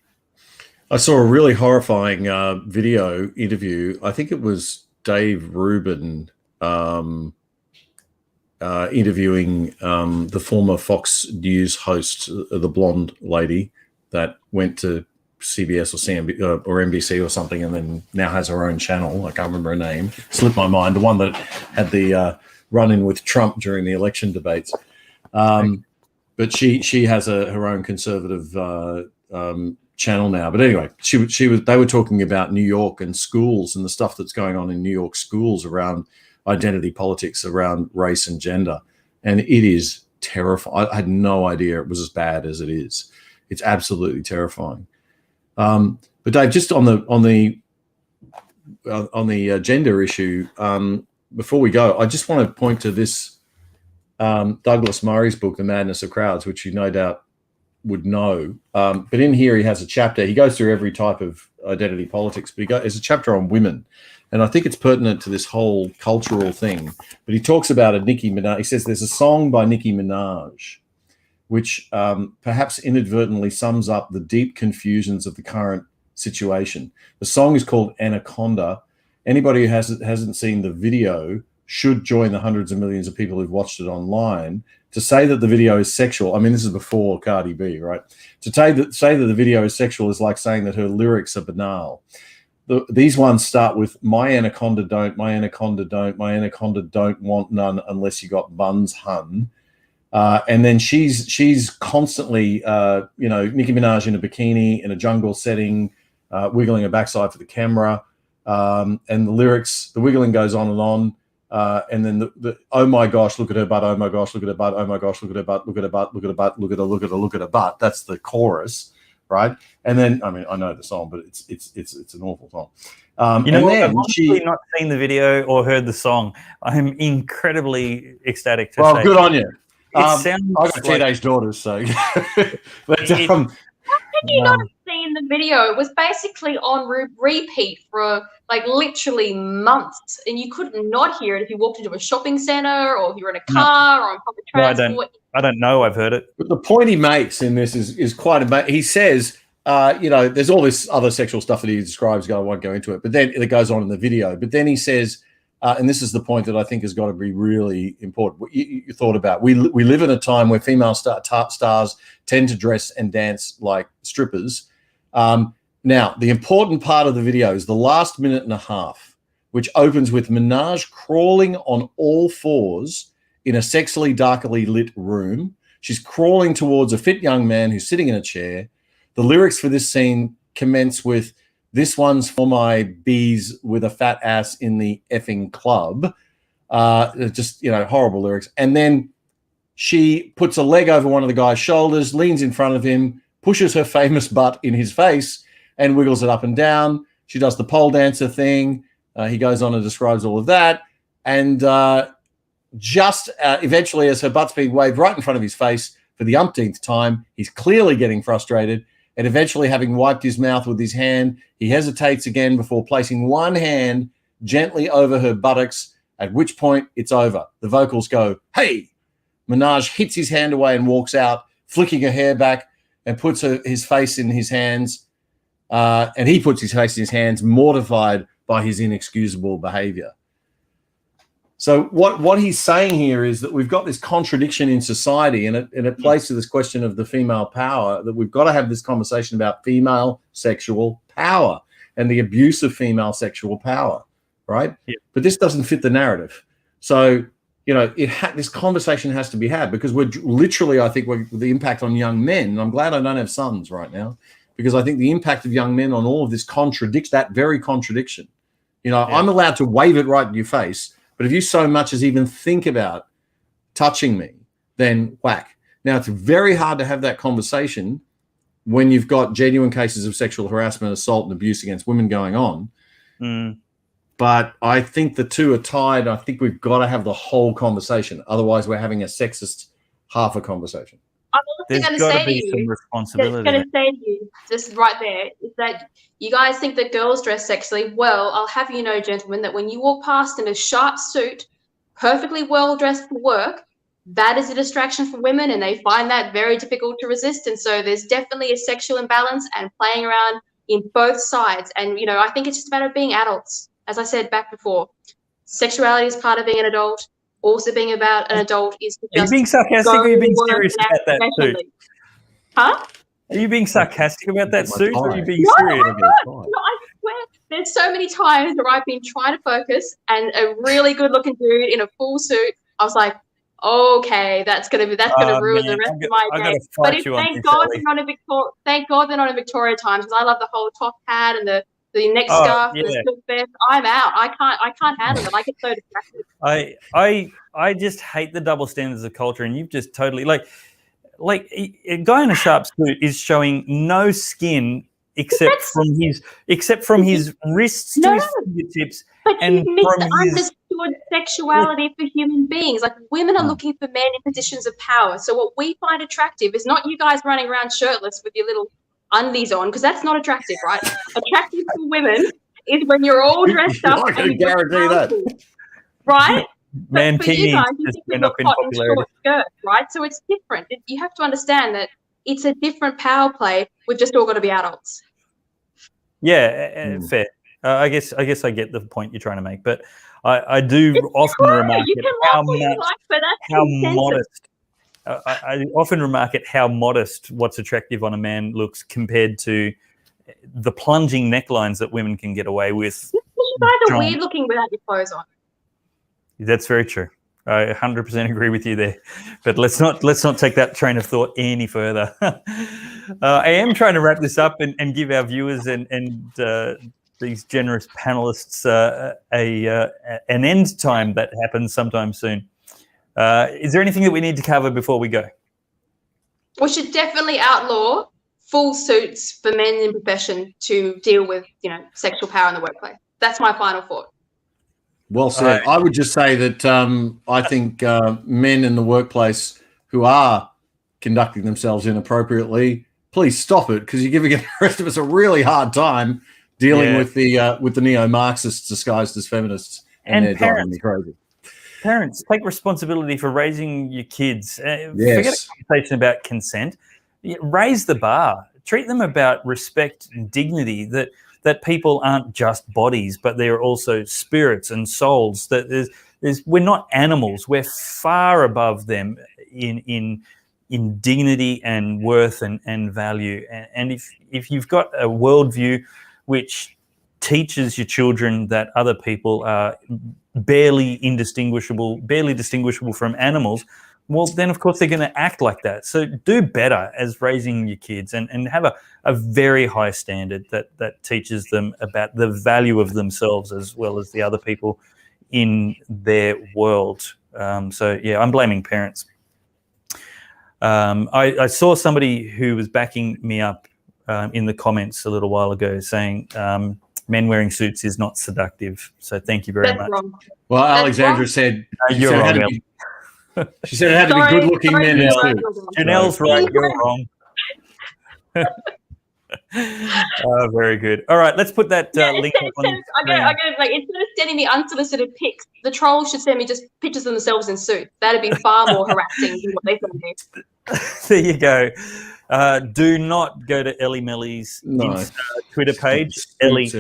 I saw a really horrifying video interview. I think it was Dave Rubin interviewing the former Fox News host, the blonde lady that went to CBS or CNBC or NBC or something, and then now has her own channel. I can't remember her name. Slipped my mind. The one that had the run-in with Trump during the election debates. But she has her own conservative channel now. But anyway, they were talking about New York and schools and the stuff that's going on in New York schools around identity politics, around race and gender, and it is terrifying. I had no idea it was as bad as it is. It's absolutely terrifying. But Dave, just on the gender issue, before we go, I just want to point to this Douglas Murray's book, The Madness of Crowds, which you no doubt would know. But in here, he has a chapter. He goes through every type of identity politics, but there's a chapter on women. And I think it's pertinent to this whole cultural thing. But he talks about a Nicki Minaj. He says there's a song by Nicki Minaj, which perhaps inadvertently sums up the deep confusions of the current situation. The song is called Anaconda. Anybody who hasn't seen the video should join the hundreds of millions of people who've watched it online. To say that the video is sexual, I mean, this is before Cardi B, right? To say that the video is sexual is like saying that her lyrics are banal. These ones start with, my anaconda don't, my anaconda don't, my anaconda don't want none unless you got buns, hun. And then she's constantly, Nicki Minaj in a bikini in a jungle setting, wiggling her backside for the camera. And the lyrics, the wiggling goes on and on. And then the oh my gosh, look at her butt, oh my gosh, look at her butt, oh my gosh, look at her butt, look at her butt, look at her butt, look at her butt. That's the chorus. right? And then, I mean, I know the song, but it's an awful song. You know, and what? then I've honestly not seen the video or heard the song. I'm incredibly ecstatic to say. Well, good on you. Sounds I got teenage daughters, so. But, How can you not have seen the video? It was basically on repeat for like literally months, and you could not hear it if you walked into a shopping centre or if you were in a car or on public transport. I don't know. I've heard it. But the point he makes in this is quite amazing. He says, there's all this other sexual stuff that he describes. I won't go into it, but then it goes on in the video. But then he says, and this is the point that I think has got to be really important. What you thought about. We live in a time where female stars tend to dress and dance like strippers. Now, the important part of the video is the last minute and a half, which opens with Minaj crawling on all fours in a sexily darkly lit room. She's crawling towards a fit young man who's sitting in a chair. The lyrics for this scene commence with, "This one's for my bees with a fat ass in the effing club." Just, horrible lyrics. And then she puts a leg over one of the guy's shoulders, leans in front of him, pushes her famous butt in his face and wiggles it up and down. She does the pole dancer thing. He goes on and describes all of that. And just eventually, as her butt's being waved right in front of his face for the umpteenth time, he's clearly getting frustrated. And eventually, having wiped his mouth with his hand, he hesitates again before placing one hand gently over her buttocks, at which point it's over. The vocals go, "Hey!" Minaj hits his hand away and walks out, flicking her hair back, and puts his face in his hands. And he puts his face in his hands, mortified by his inexcusable behavior. So what he's saying here is that we've got this contradiction in society, and it plays to this question of the female power, that we've got to have this conversation about female sexual power and the abuse of female sexual power, right? Yeah. But this doesn't fit the narrative. So, this conversation has to be had, because we're literally, I think, the impact on young men, and I'm glad I don't have sons right now, because I think the impact of young men on all of this contradicts that very contradiction. I'm allowed to wave it right in your face, but if you so much as even think about touching me, then whack. Now, it's very hard to have that conversation when you've got genuine cases of sexual harassment, assault, and abuse against women going on. But I think the two are tied. I think we've got to have the whole conversation. Otherwise, we're having a sexist half a conversation. I'm also going to say to you, just right there, is that you guys think that girls dress sexily. Well, I'll have you know, gentlemen, that when you walk past in a sharp suit, perfectly well dressed for work, that is a distraction for women, and they find that very difficult to resist. And so there's definitely a sexual imbalance and playing around in both sides. And, I think it's just a matter of being adults. As I said back before, sexuality is part of being an adult. Also being about an adult is to just... Are you being sarcastic, or are you being serious about that suit? Huh? Are you being sarcastic about that suit, or are you being serious? No, I swear. There's so many times where I've been trying to focus, and a really good-looking dude in a full suit, I was like, okay, that's gonna ruin the rest of my day. But thank God they're not in Victoria times, because I love the whole top hat and the neck scarf and the silk vest. I'm out. I can't handle it. I get so distracted. I just hate the double standards of culture, and you've just totally like a guy in a sharp suit is showing no skin except from his wrists to his fingertips. But you've misunderstood sexuality for human beings. Like, women are looking for men in positions of power. So what we find attractive is not you guys running around shirtless with your little undies on, because that's not attractive, right? Attractive for women is when you're all dressed up. I can guarantee that. Right? Man, for you guys, you think we've got cotton short skirts, right? So it's different. You have to understand that it's a different power play. We've just all got to be adults. Yeah, fair. I guess I get the point you're trying to make, but I do often remark how modest. I often remark at how modest what's attractive on a man looks compared to the plunging necklines that women can get away with. You guys are weird looking without your clothes on. That's very true. I 100% agree with you there. But let's not take that train of thought any further. I am trying to wrap this up and give our viewers and these generous panelists an end time that happens sometime soon. Is there anything that we need to cover before we go? We should definitely outlaw full suits for men in profession to deal with, sexual power in the workplace. That's my final thought. Well said. I would just say that I think men in the workplace who are conducting themselves inappropriately, please stop it, because you're giving the rest of us a really hard time dealing with the neo-Marxists disguised as feminists, and they're driving me crazy. Parents, take responsibility for raising your kids. Forget a conversation about consent. Raise the bar. Treat them about respect and dignity, that people aren't just bodies, but they're also spirits and souls. That we're not animals. We're far above them in dignity and worth and value. And if you've got a worldview which teaches your children that other people are barely distinguishable from animals, well, then of course they're going to act like that. So do better as raising your kids, and have a very high standard that teaches them about the value of themselves as well as the other people in their world. So yeah, I'm blaming parents. I saw somebody who was backing me up in the comments a little while ago saying men wearing suits is not seductive. So thank you very much. Wrong. Well, Alexandra said you're wrong. She said it had to be good-looking men in suits. Janelle's right. You're wrong. Very good. All right, let's put that link up on the screen. Instead of sending me unsolicited pics, the trolls should send me just pictures of themselves in suits. That'd be far more harassing than what they send me. There you go. Do not go to Ellie Melly's Twitter page, Ellie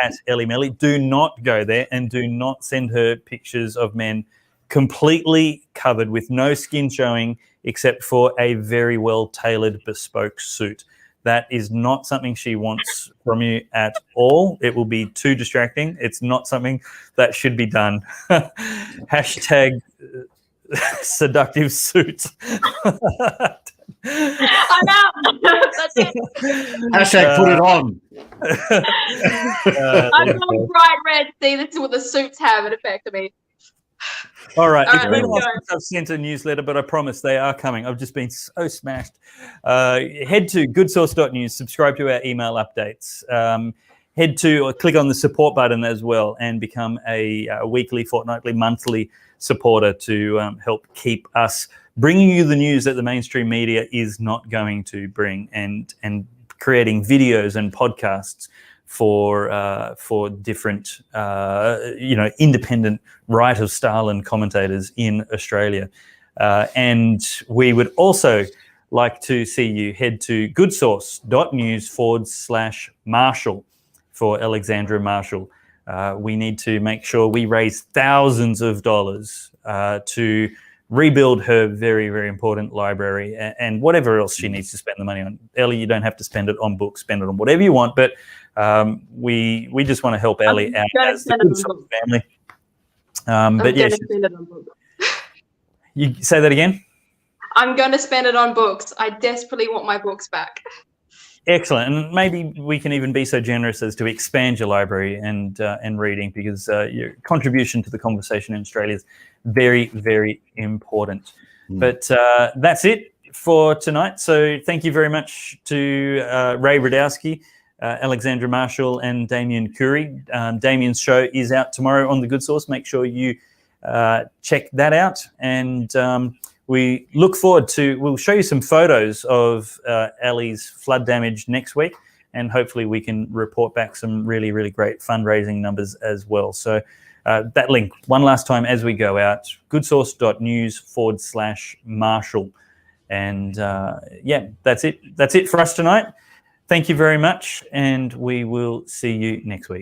at Ellie Melly. Do not go there, and do not send her pictures of men completely covered with no skin showing except for a very well-tailored bespoke suit. That is not something she wants from you at all. It will be too distracting. It's not something that should be done. Hashtag seductive suits. I'm out. That's it. Hashtag put it on. I'm going bright red. See, this is what the suits have an effect on me. All right. It's been a while since I've sent a newsletter, but I promise they are coming. I've just been so smashed. Head to goodsource.news, subscribe to our email updates. Head to or click on the support button as well and become a weekly, fortnightly, monthly supporter to help keep us bringing you the news that the mainstream media is not going to bring, and creating videos and podcasts for different, independent right of style and commentators in Australia. And we would also like to see you head to goodsource.news/Marshall for Alexandra Marshall. We need to make sure we raise thousands of dollars to rebuild her very, very important library and whatever else she needs to spend the money on. Ellie, you don't have to spend it on books, spend it on whatever you want, but we just want to help Ellie out as the Good Source family. But yeah, spend it on books. You say that again? I'm going to spend it on books. I desperately want my books back. Excellent, and maybe we can even be so generous as to expand your library and reading, because your contribution to the conversation in Australia is very, very important. But that's it for tonight. So thank you very much to Ray Rudowski, Alexandra Marshall, and Damian Coory. Damian's show is out tomorrow on The Good Source. Make sure you check that out, and we look forward to, we'll show you some photos of Ellie's flood damage next week, and hopefully we can report back some really, really great fundraising numbers as well. So that link, one last time as we go out, goodsource.news/Marshall. And yeah, that's it. That's it for us tonight. Thank you very much, and we will see you next week.